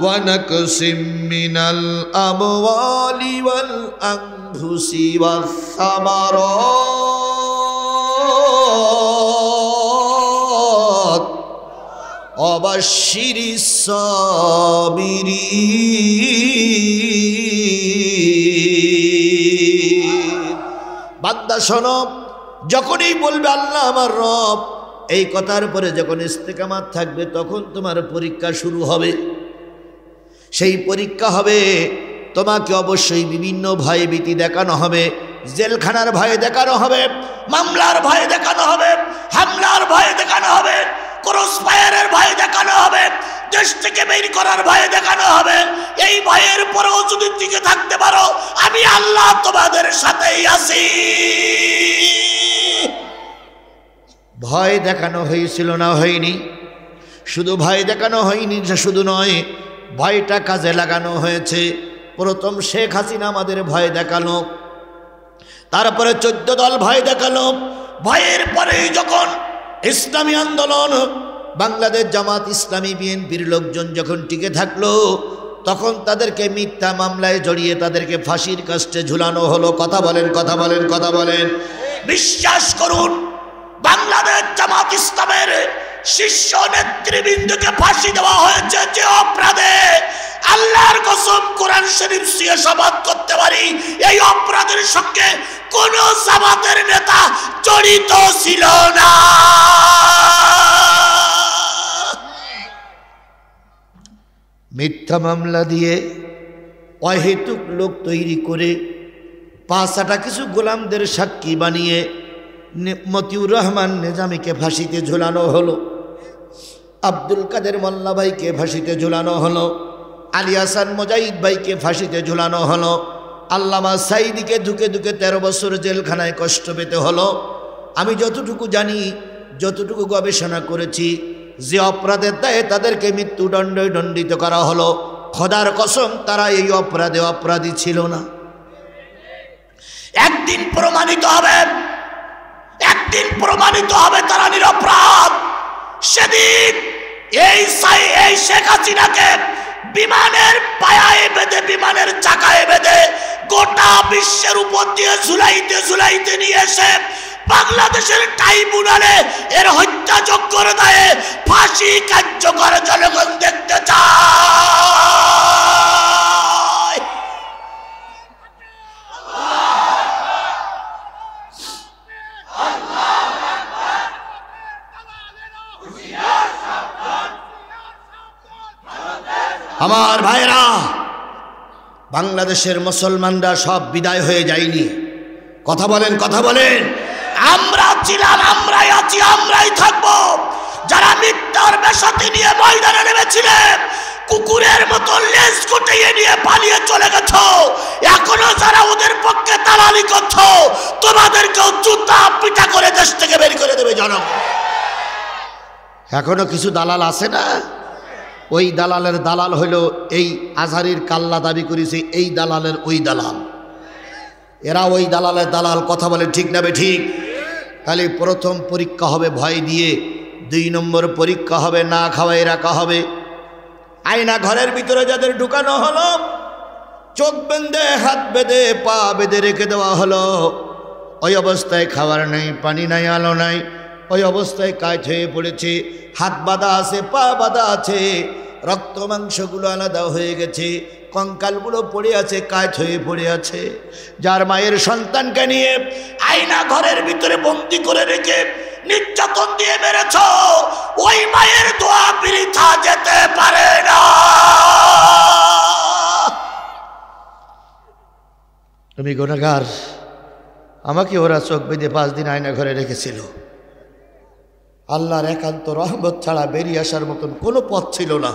A: ওয়া নাকসিম মিনাল আমওয়ালি ওয়াল আনফুসি ওয়াস সামারাত ওয়াবাশশিরিস সাবিরিন। বান্দা শোনো, যখনই বলবে আল্লাহ আমার রব, এই কথার পরে যখন ইস্তেকামাত থাকবে তখন তোমার পরীক্ষা শুরু হবে। সেই পরীক্ষা হবে, তোমাকে অবশ্যই বিভিন্ন ভয় ভীতি দেখানো হবে, জেলখানার ভয় দেখানো হবে, মামলার ভয় দেখানো হবে, হামলার ভয় দেখানো হবে, ক্রস ফায়ারের ভয় দেখানো হবে, দেশ থেকে বের করার ভয় দেখানো হবে। এই ভয়ের পরেও যদি টিকে থাকতে পারো, আমি আল্লাহ তোমাদের সাথেই আছি। ভয় দেখানো হয়েছিল না হয়নি? শুধু ভয় দেখানো হয়নি, শুধু নয়, ভয়টা কাজে লাগানো হয়েছে। প্রথম শেখ হাসিনা আমাদের ভয় দেখালো, তারপরে 14 দল ভয় দেখালো। ভয়ের পরেই যখন ইসলামী আন্দোলন, বাংলাদেশ জামাত ইসলামী, বিএনপির লোকজন যখন টিকে থাকলো, তখন তাদেরকে মিথ্যা মামলায় জড়িয়ে তাদেরকে ফাঁসির কাস্টে ঝুলানো হলো। কথা বলেন, কথা বলেন, কথা বলেন। বিশ্বাস করুন, বাংলাদেশ জামাত ইসলামের শীর্ষ নেতৃবৃন্দকে ফাঁসি দেওয়া হয়েছে যে অপরাধে আল্লাহর কসম কোরআন শরীফ দিয়ে শপথ করতে পারি, এই অপরাধের সঙ্গে কোন জামাতের নেতা জড়িত ছিল না। মিথ্যা মামলা দিয়ে অহেতুক লোক তৈরি করে 5-6টা কিছু গোলামদের সাক্ষী বানিয়ে মতিউর রহমান নিজামীকে ফাঁসিতে ঝুলানো হলো, আব্দুল কাদের মোল্লা ভাইকে ফাঁসিতে ঝুলানো হলো, আলী হাসান মুজাহিদ ভাইকে ফাঁসিতে ঝুলানো হলো, আল্লামা সাইদিকে ধুকে ধুকে 13 বছর জেলখানায় কষ্ট পেতে হলো। আমি যতটুকু জানি, যতটুকু গবেষণা করেছি, যে অপরাধের দায়ে তাদেরকে মৃত্যুদণ্ডে দণ্ডিত করা হলো, খোদার কসম তারা এই অপরাধে অপরাধী ছিল না। একদিন প্রমাণিত হবে, একদিন প্রমাণিত হবে তারা নিরপরাধ। সেদিন এই শেখ হাসিনাকে বিমানের পায়ায় বেঁধে, বিমানের চাকায় বেঁধে গোটা বিশ্বের উপর দিয়ে ঝুলাইতে ঝুলাইতে নিয়ে এসে বাংলাদেশের ট্রাইব্যুনালে এর হত্যাযজ্ঞের দায়ে ফাঁসি কার্যকর জনগণ দেখতে চায়। আমার ভাইরা, বাংলাদেশের মুসলমানরা সব বিদায় হয়ে যায়নি। কথা বলেন, কথা বলেন। আমরা ছিলাম, আমরাই আছি, আমরাই থাকবো। যারা মিথ্যার বেশাতি নিয়ে ময়দানে নেমেছিলেন, কুকুরের মতো লেজ গুটিয়ে নিয়ে পালিয়ে চলে গেছো, এখনো যারা ওদের পক্ষে দালালি করছো, তোমাদেরকেও জুতা পিটা করে দেশ থেকে বের করে দেবে জনগণ। এখনো কিছু দালাল আছে না? ওই দালালের দালাল হইল এই আজহারির কাল্লা দাবি করেছে, এই দালালের ওই দালাল, এরা ওই দালালের দালাল। কথা বলে ঠিক না বে ঠিক? তাহলে প্রথম পরীক্ষা হবে ভয় দিয়ে, 2 নম্বর পরীক্ষা হবে না খাওয়াই রাখা হবে। আয়না ঘরের ভিতরে যাদের ঢুকানো হলো, চোখ বেঁধে, হাত বেঁধে, পা বেঁধে রেখে দেওয়া হলো, ওই অবস্থায় খাবার নাই, পানি নাই, আলো নাই, ওই অবস্থায় কাজ হয়ে পড়েছে, হাত বাঁধা আছে, পা বাঁধা আছে, রক্ত মাংসগুলো আলাদা হয়ে গেছে, কঙ্কালগুলো পড়ে আছে, কাজ হয়ে পড়ে আছে। যার মায়ের সন্তানকে নিয়ে আয়না ঘরের ভিতরে বন্দি করে রেখে নির্যাতন দিয়ে মেরেছ, ওই মায়ের দোয়া বৃথা যেতে পারে না। তুমি গুনাহগার। আমাকে ওরা চোখ বেঁধে 5 দিন আয়না ঘরে রেখেছিল। আল্লাহর একান্ত রহমত ছাড়া বেরিয়ে আসার মতন কোনো পথ ছিল না।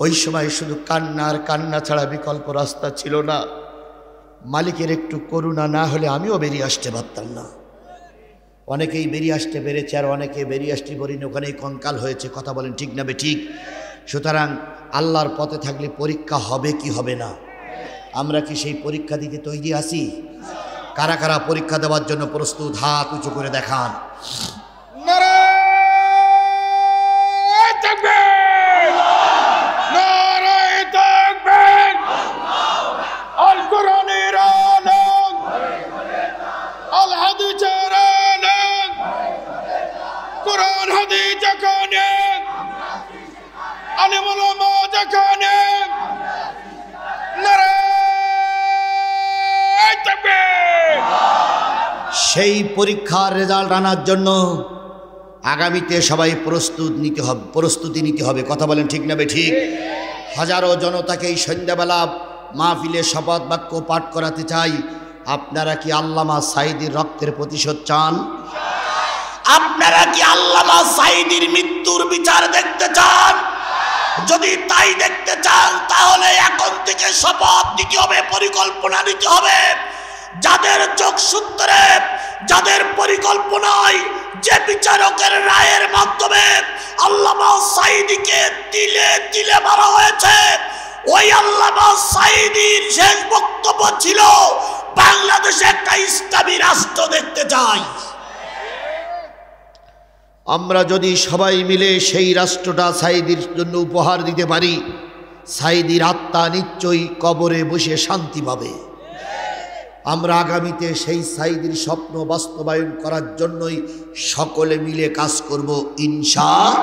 A: ওই সময় শুধু কান্না আর কান্না ছাড়া বিকল্প রাস্তা ছিল না। মালিকের একটু করুণা না হলে আমিও বেরিয়ে আসতে পারতাম না। অনেকেই বেরিয়ে আসতে পেরেছে, আর অনেকে বেরিয়ে আসতে পারিনি, ওখানেই কঙ্কাল হয়েছে। কথা বলেন ঠিক না বে ঠিক? সুতরাং আল্লাহর পথে থাকলে পরীক্ষা হবে কি হবে না? আমরা কি সেই পরীক্ষা দিতে তৈরি আছি? কারা কারা পরীক্ষা দেওয়ার জন্য প্রস্তুত? হাত উঁচু করে দেখান। সেই পরীক্ষার রেজাল্ট আনার জন্য আগামীতে সবাই প্রস্তুতি নিতে হবে। কথা বলেন ঠিক না বে ঠিক? হাজারো জনতাকে এই সন্ধ্যাবেলা মাহফিলে শপথ বাক্য পাঠ করাতে চাই। আপনারা কি আল্লামা সাঈদীর রক্তের প্রতিশোধ চান? আপনারা কি আল্লামা সাঈদীর মৃত্যুর বিচার দেখতে চান? যদি তাই দেখতে চান তাহলে এখন থেকে শপথ নিতে হবে, পরিকল্পনা নিতে হবে। যাদের যোগসূত্রে, যাদের পরিকল্পনায়, যে বিচারকের রায়ের মাধ্যমে আল্লামা সাঈদীকে তিলে তিলে মারা হয়েছে, ওই আল্লামা সাঈদীর শেষ বক্তব্য ছিল বাংলাদেশে একটা ইসলামী রাষ্ট্র দেখতে চাই। আমরা যদি সবাই মিলে সেই রাষ্ট্রটা সাঈদীর জন্য উপহার দিতে পারি, সাঈদীর আত্মা নিশ্চয়ই কবরে বসে শান্তি পাবে। আমরা আগামীতে সেই সাঈদীর স্বপ্ন বাস্তবায়ন করার জন্যই সকলে মিলে কাজ করব ইনশাআল্লাহ।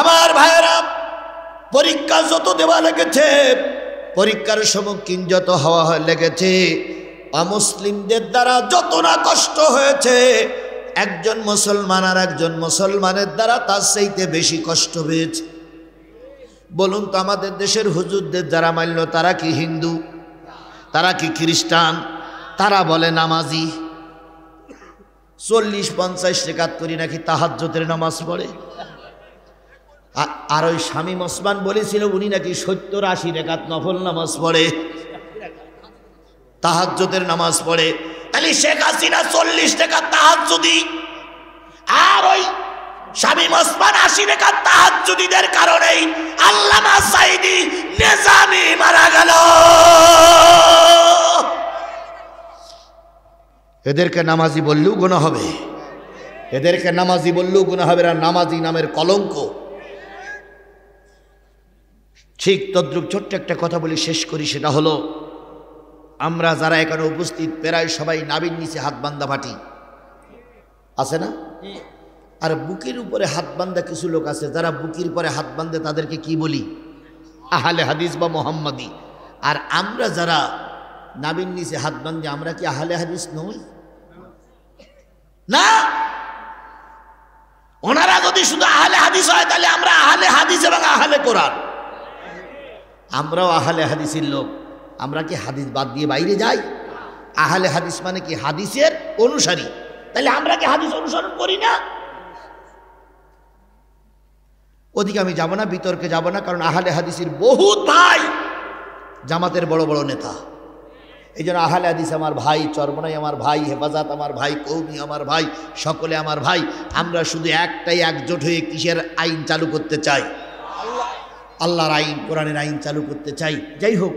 A: আমার ভাইয়েরা, পরীক্ষা যত দেওয়া লেগেছে, পরীক্ষার সম্মুখীন যত হওয়া লেগেছে, অমুসলিমদের দ্বারা যত না কষ্ট হয়েছে, একজন মুসলমান আর একজন মুসলমানের দ্বারা তার চাইতে বেশি কষ্ট পেয়েছে। বলুন তো, আমাদের দেশের হুজুরদের যারা মানল তারা কি হিন্দু? তারা কি খ্রিস্টান? তারা বলে নামাজি। 40-50 রেকাত করি নাকি তাহাজ্জুদের নামাজ পড়ে। আর ওই শামীম ওসমান বলেছিল উনি নাকি 70-80 রেকাত নফল নামাজ পড়ে, তাহাজ্জুদের নামাজ পড়ে। তাহলে শেখ হাসিনা 40 রেকাত তাহাজ্জুদি, আর ওই শামীম ওসমান 80 রেকাত তাহাজ্জুদিদের কারণেই আল্লামা সাঈদী নিজামী মারা গেল। এদেরকে নামাজি বললেও গুনাহ হবে, এদেরকে নামাজি বললেও গুনাহ হবে। আর নামাজি নামের কলঙ্ক। ঠিক তদ্রুপ ছোট্ট একটা কথা বলি, শেষ করি। সেটা হলো, আমরা যারা এখানে উপস্থিত প্রায় সবাই নাভির নিচে হাত বান্ধা ফাটি আছে না? আর বুকের উপরে হাত বান্ধা কিছু লোক আছে, যারা বুকের পরে হাত বান্ধে তাদেরকে কি বলি? আহলে হাদিস বা মোহাম্মদী। আর আমরা যারা নাভির নিচে হাত বান্ধে, আমরা কি আহলে হাদিস নই? না। ওনারা যদি শুধু আহলে হাদিস হয় তাহলে আমরা আহলে হাদিস এবং আহলে কোরআন। আমরাও আহলে হাদিসের লোক। আমরা কি হাদিস বাদ দিয়ে বাইরে যাই? আহলে হাদিস মানে কি? হাদিসের অনুসারী। তাহলে আমরা কি হাদিস অনুসরণ করি না? ওদিকে আমি যাব না, বিতর্কে যাব না, কারণ আহলে হাদিসের বহুত ভাই জামাতের বড় বড় নেতা। এই জন্য আহলে হাদিস আমার ভাই, চরমনাই আমার ভাই, হেফাজত আমার ভাই, কৌমি আমার ভাই, সকলে আমার ভাই। আমরা শুধু একটাই একজোট হয়ে কিসের আইন চালু করতে চাই? আল্লাহর আইন, কোরআনের আইন চালু করতে চাই। যাই হোক,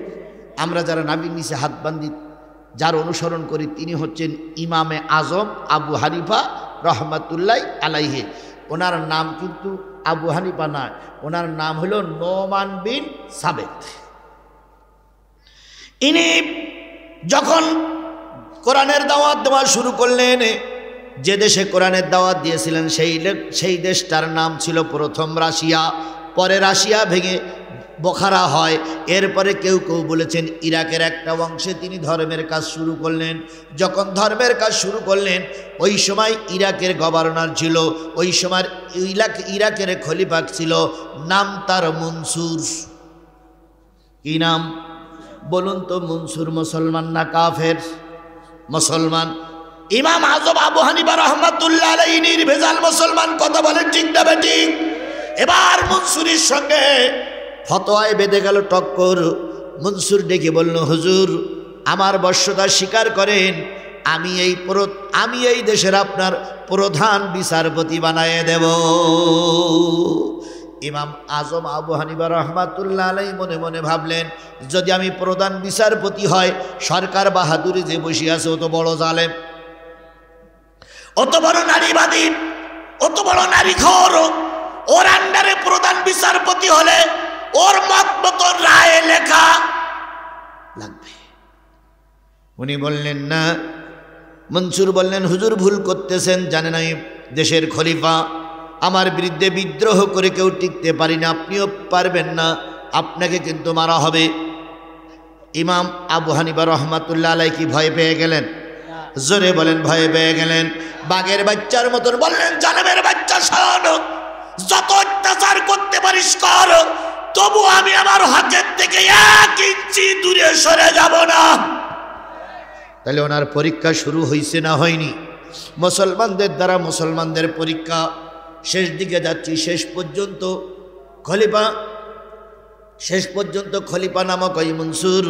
A: আমরা যারা নাভির নিচে হাত বান্ধি, যার অনুসরণ করি, তিনি হচ্ছেন ইমামে আজম আবু হানিফা রহমাতুল্লাহ আলাইহে। ওনার নাম কিন্তু আবু হানিফা না, ওনার নাম হলো নোমান বিন সাবেত। ইনি যখন কোরআনের দাওয়াত দেওয়া শুরু করলেন, যে দেশে কোরআনের দাওয়াত দিয়েছিলেন সেই দেশটার নাম ছিল প্রথম রাশিয়া। পরে রাশিয়া ভেঙে বোখারা হয়। এরপরে কেউ কেউ বলেছেন ইরাকের একটা অংশে তিনি ধর্মের কাজ শুরু করলেন। যখন ধর্মের কাজ শুরু করলেন, ওই সময় ইরাকের গভর্নর ছিল, ওই সময় ইরাকের খলিফা ছিল, নাম তার মনসুর। কি নাম বলুন তো? মনসুর মুসলমান না কাফের? মুসলমান। ইমাম আজম আবু হানিফা রহমাতুল্লাহ আলাইহি নির্ভেজাল মুসলমান। কথা বলেন ঠিক না বেঠিক? এবার মনসুরের সঙ্গে ফতোয়ায় বেঁধে গেল টক্কর। মনসুর ডেকে বলল, হুজুর আমার বর্ষতা স্বীকার করেন, আমি এই দেশের আপনার প্রধান বিচারপতি বানায় দেব। ইমাম আজম আবু হানিফা রহমাতুল্লাহ আলাইহি মনে মনে ভাবলেন, যদি আমি প্রধান বিচারপতি হয়, সরকার বাহাদুরি যে বসে আছে, অত বড় জালেম, অত বড় নারীবাদী, অত বড় নারীখোর, ওর আন্ডারে প্রধান বিচারপতি হলে ওর মত মতো রায় লেখা লাগবে। উনি বললেন না। মনসুর বললেন, হুজুর ভুল করতেছেন, জানেন আমি দেশের খলিফা, আমার বিরুদ্ধে বিদ্রোহ করে কেউ টিকতে পারি না, আপনিও পারবেন না, আপনাকে কিন্তু মারা হবে। ইমাম আবু হানিফা রহমাতুল্লাহ আলাইহি কি ভয় পেয়ে গেলেন? জোরে বলেন, ভয় পেয়ে গেলেন। বাঘের বাচ্চার মতন বললেন, জালেমের বাচ্চা শোন, যত অত্যাচার করতে পারিস কর, তবু আমি আমার হকের থেকে 1 ইঞ্চি দূরে সরে যাব না। তাহলে ওনার পরীক্ষা শুরু হয়েছে না হয়নি? মুসলমানদের দ্বারা মুসলমানদের পরীক্ষা শেষ দিকে যাচ্ছি। শেষ পর্যন্ত খলিফা নামক ওই মনসুর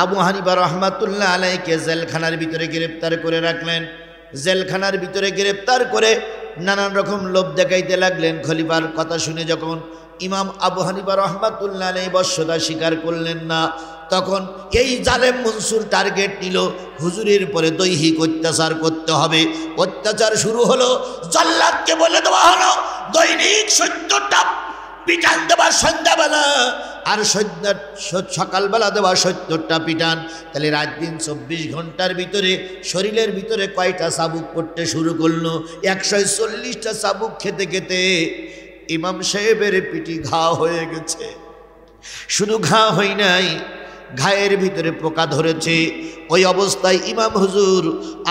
A: আবু হানিফা রহমাতুল্লাহ আলাইকে জেলখানার ভিতরে গ্রেপ্তার করে রাখলেন। জেলখানার ভিতরে গ্রেপ্তার করে নানান রকম লোভ দেখাইতে লাগলেন। খলিফার কথা শুনে যখন ইমাম আবু হানিফা রহমাতুল্লাহ আলাইহি বশ্যতা স্বীকার করলেন না, তখন এই জালেম মনসুর টার্গেট নিল হুজুরের পরে দৈহিক অত্যাচার করতে হবে। অত্যাচার শুরু হলো। জল্লাদকে বলে দেওয়া হলো দৈনিক 70টা পিটান দেওয়া সন্ধ্যাবেলা, আর সকালবেলা দেওয়া 70টা পিটান। তাহলে রাত দিন 24 ঘন্টার ভিতরে শরীরের ভিতরে কয়টা চাবুক পড়তে শুরু করলো? 140টা চাবুক খেতে খেতে ইমাম সাহেবের পিঠি ঘা হয়ে গেছে। শুধু ঘা হয় নাই, ঘায়ের ভিতরে পোকা ধরেছে। ওই অবস্থায় ইমাম হুজুর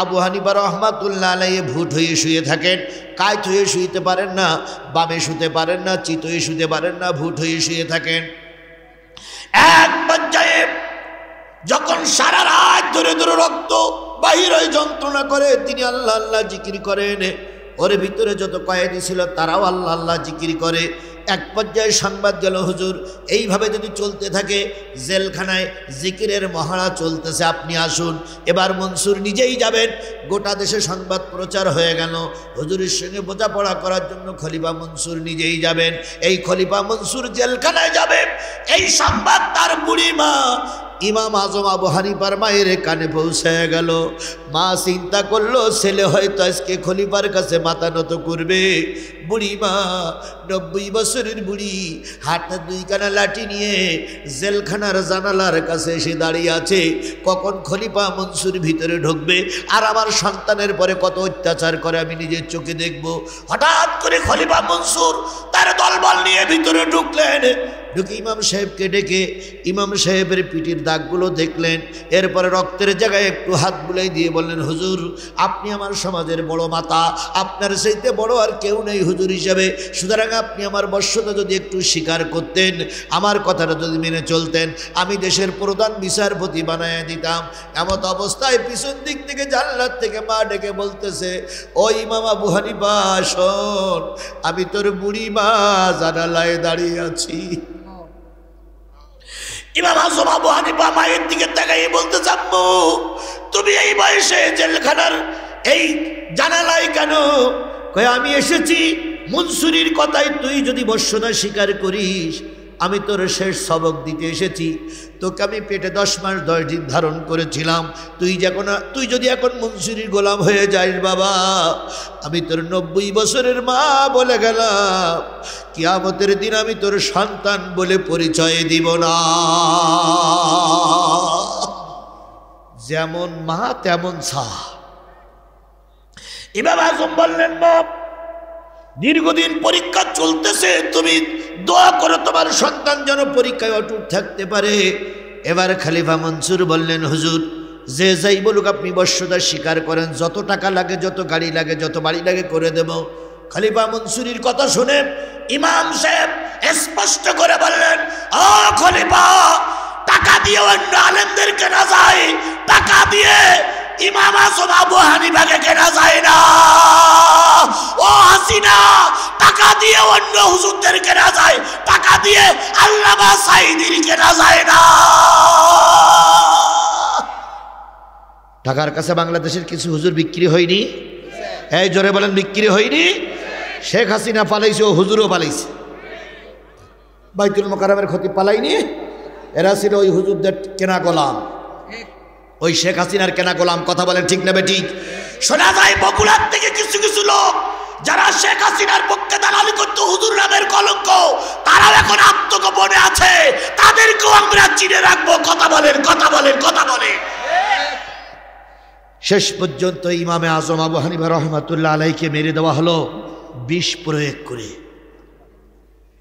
A: আবু হানিফা রহমাতুল্লাহ আলাইহি ভুট হয়ে শুয়ে থাকেন। কায়ত হয়ে শুইতে পারেন না, বামে শুতে পারেন না, চিত হয়ে শুতে পারেন না, ভুট হয়ে শুয়ে থাকেন। এক পর্যায়ে যখন সারা রাত ধরে ধরে রক্ত বাহির হয়ে যন্ত্রণা করে, তিনি আল্লাহ আল্লাহ জিকির করেন। ওর ভিতরে যত কয়েদি ছিল তারাও আল্লাহ আল্লাহ জিকির করে। এক পর্যায়ে সংবাদ গেল, হুজুর এইভাবে যদি চলতে থাকে জেলখানায় জিকিরের মহড়া চলতেছে, আপনি আসুন। এবার মনসুর নিজেই যাবেন। গোটা দেশে সংবাদ প্রচার হয়ে গেল। হুজুরের সঙ্গে বোঝাপড়া করার জন্য খলিফা মনসুর নিজেই যাবেন। এই খলিফা মনসুর জেলখানায় যাবেন, এই সংবাদ তার বুড়ি মা ইমাম আজম আবু হানিফার মায়ের কানে পৌঁছায় গেল। মা চিন্তা করলো ছেলে হয়তো আজকে খলিফার কাছে মাথা নত করবে। বুড়ি মা 90 বছরের বুড়ি, হাতে 2খানা লাঠি নিয়ে জেলখানার জানালার কাছে এসে দাঁড়িয়ে আছে। কখন খলিফা মনসুর ভিতরে ঢুকবে আর আমার সন্তানের পরে কত অত্যাচার করে আমি নিজের চোখে দেখব। হঠাৎ করে খলিফা মনসুর তার দলবল নিয়ে ভিতরে ঢুকলেন। ঢুকে ইমাম সাহেবকে ডেকে ইমাম সাহেবের পিঠের দাগগুলো দেখলেন। এরপরে রক্তের জায়গায় একটু হাত বুলাই দিয়ে বললেন, হুজুর আপনি আমার সমাজের বড় মাতা, আপনার চাইতে বড় আর কেউ নেই হুজুর হিসাবে। সুতরাং আপনি আমার বশ্যতা যদি একটু স্বীকার করতেন, আমার কথাটা যদি মেনে চলতেন, আমি দেশের প্রধান বিচারপতি বানায় দিতাম। এমত অবস্থায় পিছন দিক থেকে জান্নাত থেকে মা ডেকে বলতেছে, ও ইমাম আবু হানিফা শোন, আমি তোর বুড়ি মা জানালায় দাঁড়িয়ে আছি। ইমাম আজম আবু হানিফা মায়ের দিকে তাকাই বলতে, আম্মু তুমি এই বয়সে জেলখানার এই জানালায় কেন? কয় আমি এসেছি মনসুরির কথায় তুই যদি বশ্যতা স্বীকার করিস, আমি তোর শেষ সবক দিতে এসেছি। তোকে আমি পেটে 10 মাস 10 দিন ধারণ করেছিলাম। তুই যদি এখন মনসুরির গোলাম হয়ে যাস বাবা, আমি তোর 90 বছরের মা বলে গেলাম, কিয়ামতের দিন আমি তোর সন্তান বলে পরিচয় দিব না। যেমন মা তেমন ছা। ইমাম আজম বললেন, মা দীর্ঘদিন পরীক্ষা চলতেছে, তুমি দোয়া করো তোমার সন্তান যেন পরীক্ষায় অটুট থাকতে পারে। এবার খলিফা মনসুর বললেন, হুজুর যে যাই বলুক আপনি বশ্যতা স্বীকার করেন, যত টাকা লাগে, যত গাড়ি লাগে, যত বাড়ি লাগে করে দেব। খলিফা মনসুরির কথা শুনে ইমাম সাহেব স্পষ্ট করে বললেন, ও খলিফা, টাকা দিয়ে অন্য আলেমদের কেনা যায়, টাকা দিয়ে ইমাম আজম আবু হানিফাকে কেনা যায় না। ও হাসিনা, টাকা দিয়ে অন্য হুজুরদের কেনা যায়, টাকা দিয়ে আল্লামা সাঈদীর কেনা যায় না। টাকার কাছে বাংলাদেশের কিছু হুজুর বিক্রি হয়নি? এই জোরে বলেন, বিক্রি হয়নি? শেখ হাসিনা পালাইছে, ও হুজুরও পালাইছে। বাইতুল মোকাররমের খতিব পালাইনি, এরা ছিল ওই হুজুরদের কেনা গোলাম, ওই শেখ হাসিনার কেনা গোলাম। কথা বলেন ঠিক না বেঠিক? শোনা যায় বগুড়ার থেকে কিছু কিছু লোক যারা শেখ হাসিনার পক্ষে দালালি করত, হুজুর নামের কলঙ্ক, তারাও এখন আত্মগোপনে আছে। তাদেরকেও আমরা চিনে রাখবো। কথা বলেন, কথা বলেন, কথা বলেন। শেষ পর্যন্ত ইমামে আজম আবু হানিফা রহমাতুল্লাহ আলাইকে মেরে দেওয়া হলো বিষ প্রয়োগ করে।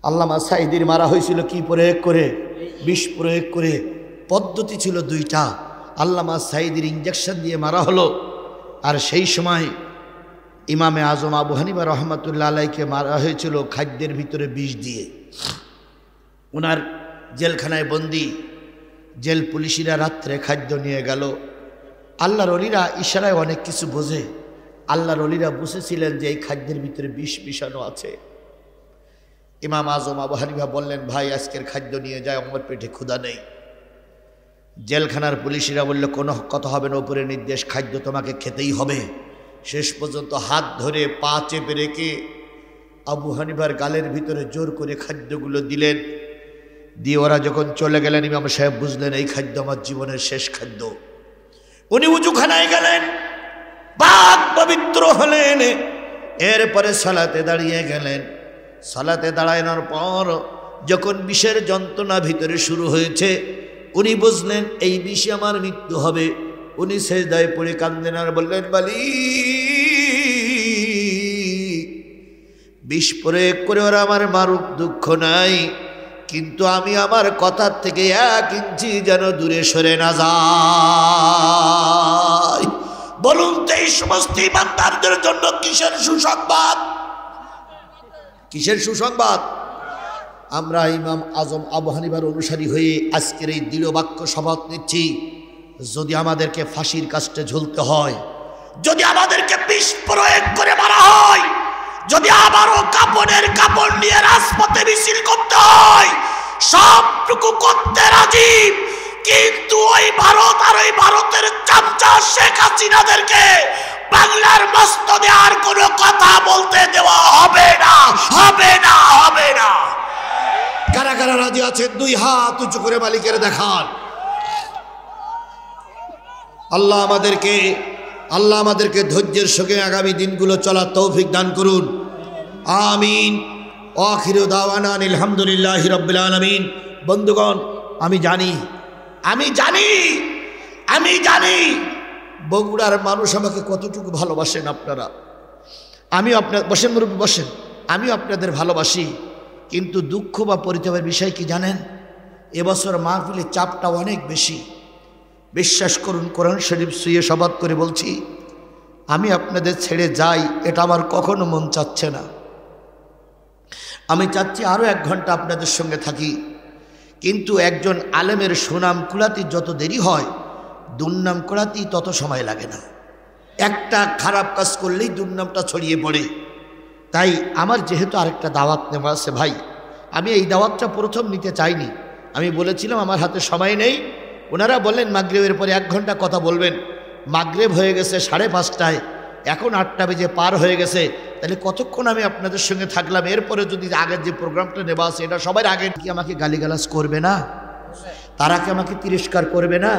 A: আল্লামা সাঈদীর মারা হয়েছিল কি প্রয়োগ করে? বিষ প্রয়োগ করে। পদ্ধতি ছিল 2টা। আল্লামা সাঈদীর ইঞ্জেকশন দিয়ে মারা হলো, আর সেই সময় ইমামে আজম আবু হানিফা রহমাতুল্লাহ আলাইকে মারা হয়েছিল খাদ্যের ভিতরে বিষ দিয়ে। ওনার জেলখানায় বন্দি, জেল পুলিশিরা রাত্রে খাদ্য নিয়ে গেল, আল্লাহর ওলিরা ইশারায় অনেক কিছু বোঝে। আল্লাহর ওলিরা বুঝেছিলেন যে এই খাদ্যের ভিতরে বিষ মিশানো আছে। ইমাম আজম আবু হানিফা বললেন, ভাই আজকের খাদ্য নিয়ে যায়, আমার পেটে ক্ষুধা নেই। জেলখানার পুলিশেরা বলল, কোনো কথা হবে না, উপরে নির্দেশ, খাদ্য তোমাকে খেতেই হবে। শেষ পর্যন্ত হাত ধরে পা চেপে রেখে আবু হানিফার গালের ভিতরে জোর করে খাদ্যগুলো দিলেন। দিয়ে ওরা যখন চলে গেলেন, ইমাম সাহেব বুঝলেন এই খাদ্য আমার জীবনের শেষ খাদ্য। উনি উজুখানায় গেলেন, পাক পবিত্র হলেন, এরপরে সালাতে দাঁড়িয়ে গেলেন। সালাতে দাঁড়ানোর পর যখন বিষের যন্ত্রণা ভিতরে শুরু হয়েছে, উনি বুঝলেন এই বিষে আমার মৃত্যু হবে। উনি সেজদায় পড়ে কাঁদলেন আর বললেন, মালিক, বিষ প্রয়োগ করে ওরা আমার মারুক, দুঃখ নাই, কিন্তু আমি আমার কথার থেকে 1 ইঞ্চি যেন দূরে সরে না যাই। বলুন তো এই সমস্ত ইমানদারদের জন্য কিসের সুসংবাদ? কিসের সুসংবাদ? আমরা ইমাম আজম আবু হানিফার অনুসারী হয়ে আজকের এই দৃঢ় বাক্য শপথ নিচ্ছি, যদি আমাদেরকে ফাঁসির কাস্টে ঝুলতে হয়, যদি আমাদেরকে বিষ প্রয়োগ করে মারা হয়, যদি আবারও কাপড়ের কাপড় নিয়ে রাজপথে মিছিল করতে হয়, সবটুকু করতে রাজি। কিন্তু ওই ভারত আর ওই ভারতের চামচা শেখ হাসিনাদেরকে বাংলার মস্তদে আর কোনো কথা বলতে দেওয়া হবে না, হবে না, হবে না। কারা কারা রাজি আছেন? 2 হাত উঁচু করে মালিকের দেখান। আল্লাহ আমাদেরকে ধৈর্যের সঙ্গে আগামী দিনগুলো চলার তৌফিক দান করুন, আমিন। আখিরু দাওয়ানা আলহামদুলিল্লাহি রাব্বিল আলামিন। বন্ধুগণ, আমি জানি বগুড়ার মানুষ আমাকে কতটুকু ভালোবাসেন আপনারা। বসেন মুরব্বী, বসেন। আমিও আপনাদের ভালোবাসি, কিন্তু দুঃখ বা পরিতাপের বিষয় কি জানেন? এবছর মাহফিলের চাপটা অনেক বেশি। বিশ্বাস করুন, কোরআন শরীফ ছুঁয়ে শপথ করে বলছি, আমি আপনাদের ছেড়ে যাই এটা আমার কখনো মন চাচ্ছে না। আমি চাচ্ছি আরও 1 ঘন্টা আপনাদের সঙ্গে থাকি, কিন্তু একজন আলেমের সুনাম কুলাতে যত দেরি হয়, দুর্নাম কুলাতে তত সময় লাগে না। একটা খারাপ কাজ করলেই দুর্নামটা ছড়িয়ে পড়ে। তাই আমার যেহেতু আরেকটা দাওয়াত নেওয়া আছে ভাই, আমি এই দাওয়াতটা প্রথম নিতে চাইনি। আমি বলেছিলাম আমার হাতে সময় নেই। ওনারা বললেন মাগরিবের পরে 1 ঘন্টা কথা বলবেন। মাগরিব হয়ে গেছে 5:30, এখন 8টা বেজে পার হয়ে গেছে। তাহলে কতক্ষণ আমি আপনাদের সঙ্গে থাকলাম? এরপরে যদি আগের যে প্রোগ্রামটা নেওয়া আছে, এটা সবার আগে কি আমাকে গালিগালাজ করবে না? তারা কি আমাকে তিরস্কার করবে না?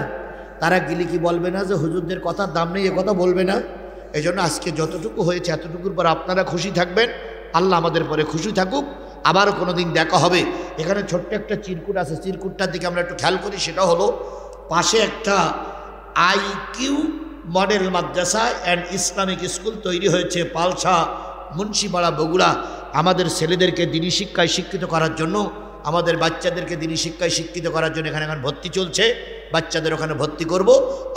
A: তারা গেলে কি বলবে না যে হুজুরদের কথার দাম নেই? এ কথা বলবে না? এই জন্য আজকে যতটুকু হয়েছে এতটুকুর পর আপনারা খুশি থাকবেন, আল্লাহ আমাদের পরে খুশি থাকুক। আবারও কোনো দিন দেখা হবে। এখানে ছোট্ট একটা চিরকুট আছে, চিরকুটটার দিকে আমরা একটু খেয়াল করি। সেটা হলো পাশে একটা IQ model Madrasa and Islamic school তৈরি হয়েছে পালসা, মুন্সিপাড়া, বগুড়া। আমাদের ছেলেদেরকে দিনী শিক্ষায় শিক্ষিত করার জন্য, আমাদের বাচ্চাদেরকে দিনী শিক্ষায় শিক্ষিত করার জন্য এখানে এখন ভর্তি চলছে। বাচ্চাদের ওখানে ভর্তি করব।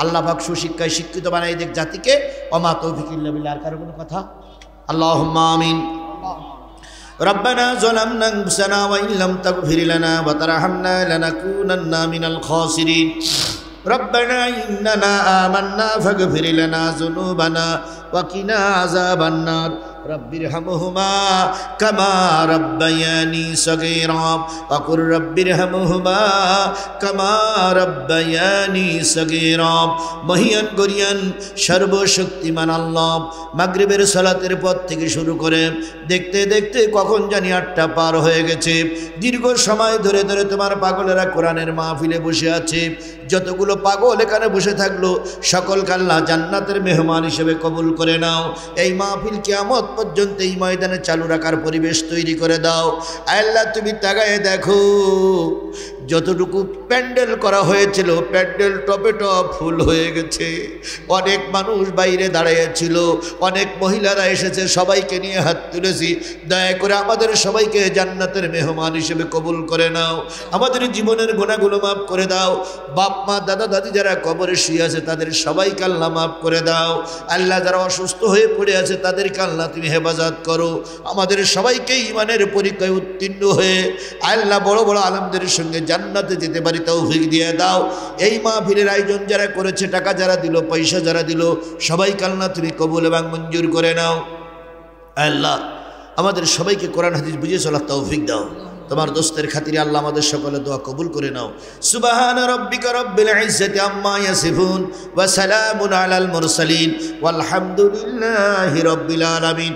A: আল্লাহ পাক সুশিক্ষায় শিক্ষিত বানাই দেখ জাতিকে। ওমা তৌফিক ইল্লা বিল্লাহ। আর কারো কোনো কথা? আল্লাহুম্মা আমিন। ربنا ظلمنا أنفسنا وإن لم تغفر لنا وترحمنا لنكونن من الخاسرين ربنا إننا آمنا فاغفر لنا ذنوبنا وقنا عذاب النار رب ارحمهما كما ربياني صغيرا وقل رب ارحمهما كما ربياني صغيرا মহিয়ান গরিয়ান সর্বশক্তিমান আল্লাহ, মাগরিবের সালাতের পর থেকে শুরু করে দেখতে দেখতে কখন জানি 8টা পার হয়ে গেছে। দীর্ঘ সময় ধরে ধরে তোমার পাগলেরা কোরআনের মাহফিলে বসে আছে। যতগুলো পাগল এখানে বসে থাকলো সকলকে আল্লাহ জান্নাতের মেহমান হিসেবে কবুল করে নাও। এই মাহফিল কিয়ামত পর্যন্ত এই ময়দানে চালু রাখার পরিবেশ তৈরি করে দাও। আল্লাহ তুমি তাকায়ে দেখো, যতটুকু প্যান্ডেল করা হয়েছিল প্যান্ডেল টপে টপ ফুল হয়ে গেছে। অনেক মানুষ বাইরে দাঁড়িয়েছিল, অনেক মহিলারা এসেছে, সবাইকে নিয়ে হাত তুলেছি। দয়া করে আমাদের সবাইকে জান্নাতের মেহমান হিসেবে কবুল করে নাও। আমাদের জীবনের গুনাহগুলো মাফ করে দাও। বাপ মা দাদা দাদি যারা কবরে শুয়ে আছে তাদের সবাইকে আল্লাহ মাফ করে দাও। আল্লাহ যারা অসুস্থ হয়ে পড়ে আছে তাদেরকে আল্লাহ তুমি হেফাজত করো। আমাদের সবাইকে ঈমানের পরীক্ষায় উত্তীর্ণ হয়ে আল্লাহ বড় বড় আলেমদের সঙ্গে জান্নাতে যেতে পারি তৌফিক দিয়ে দাও। এই মাহফিলের আয়োজন যারা করেছে, টাকা যারা দিল, পয়সা যারা দিল, সবাইকে আল্লাহ তুমি কবুল এবং মঞ্জুর করে নাও। আল্লাহ আমাদের সবাইকে কোরআন হাদিস বুঝিয়ে চলার তৌফিক দাও। তোমার দোস্তের খাতিরে আল্লাহ আমাদের সকলে দোয়া কবুল করে নাও। সুবহান রাব্বিকা রব্বিল ইজ্জাতি আম্মা ইয়াসিফুন ওয়া সালামুন আলাল মুরসালিন ওয়ালহামদুলিল্লাহি রাব্বিল আলামিন।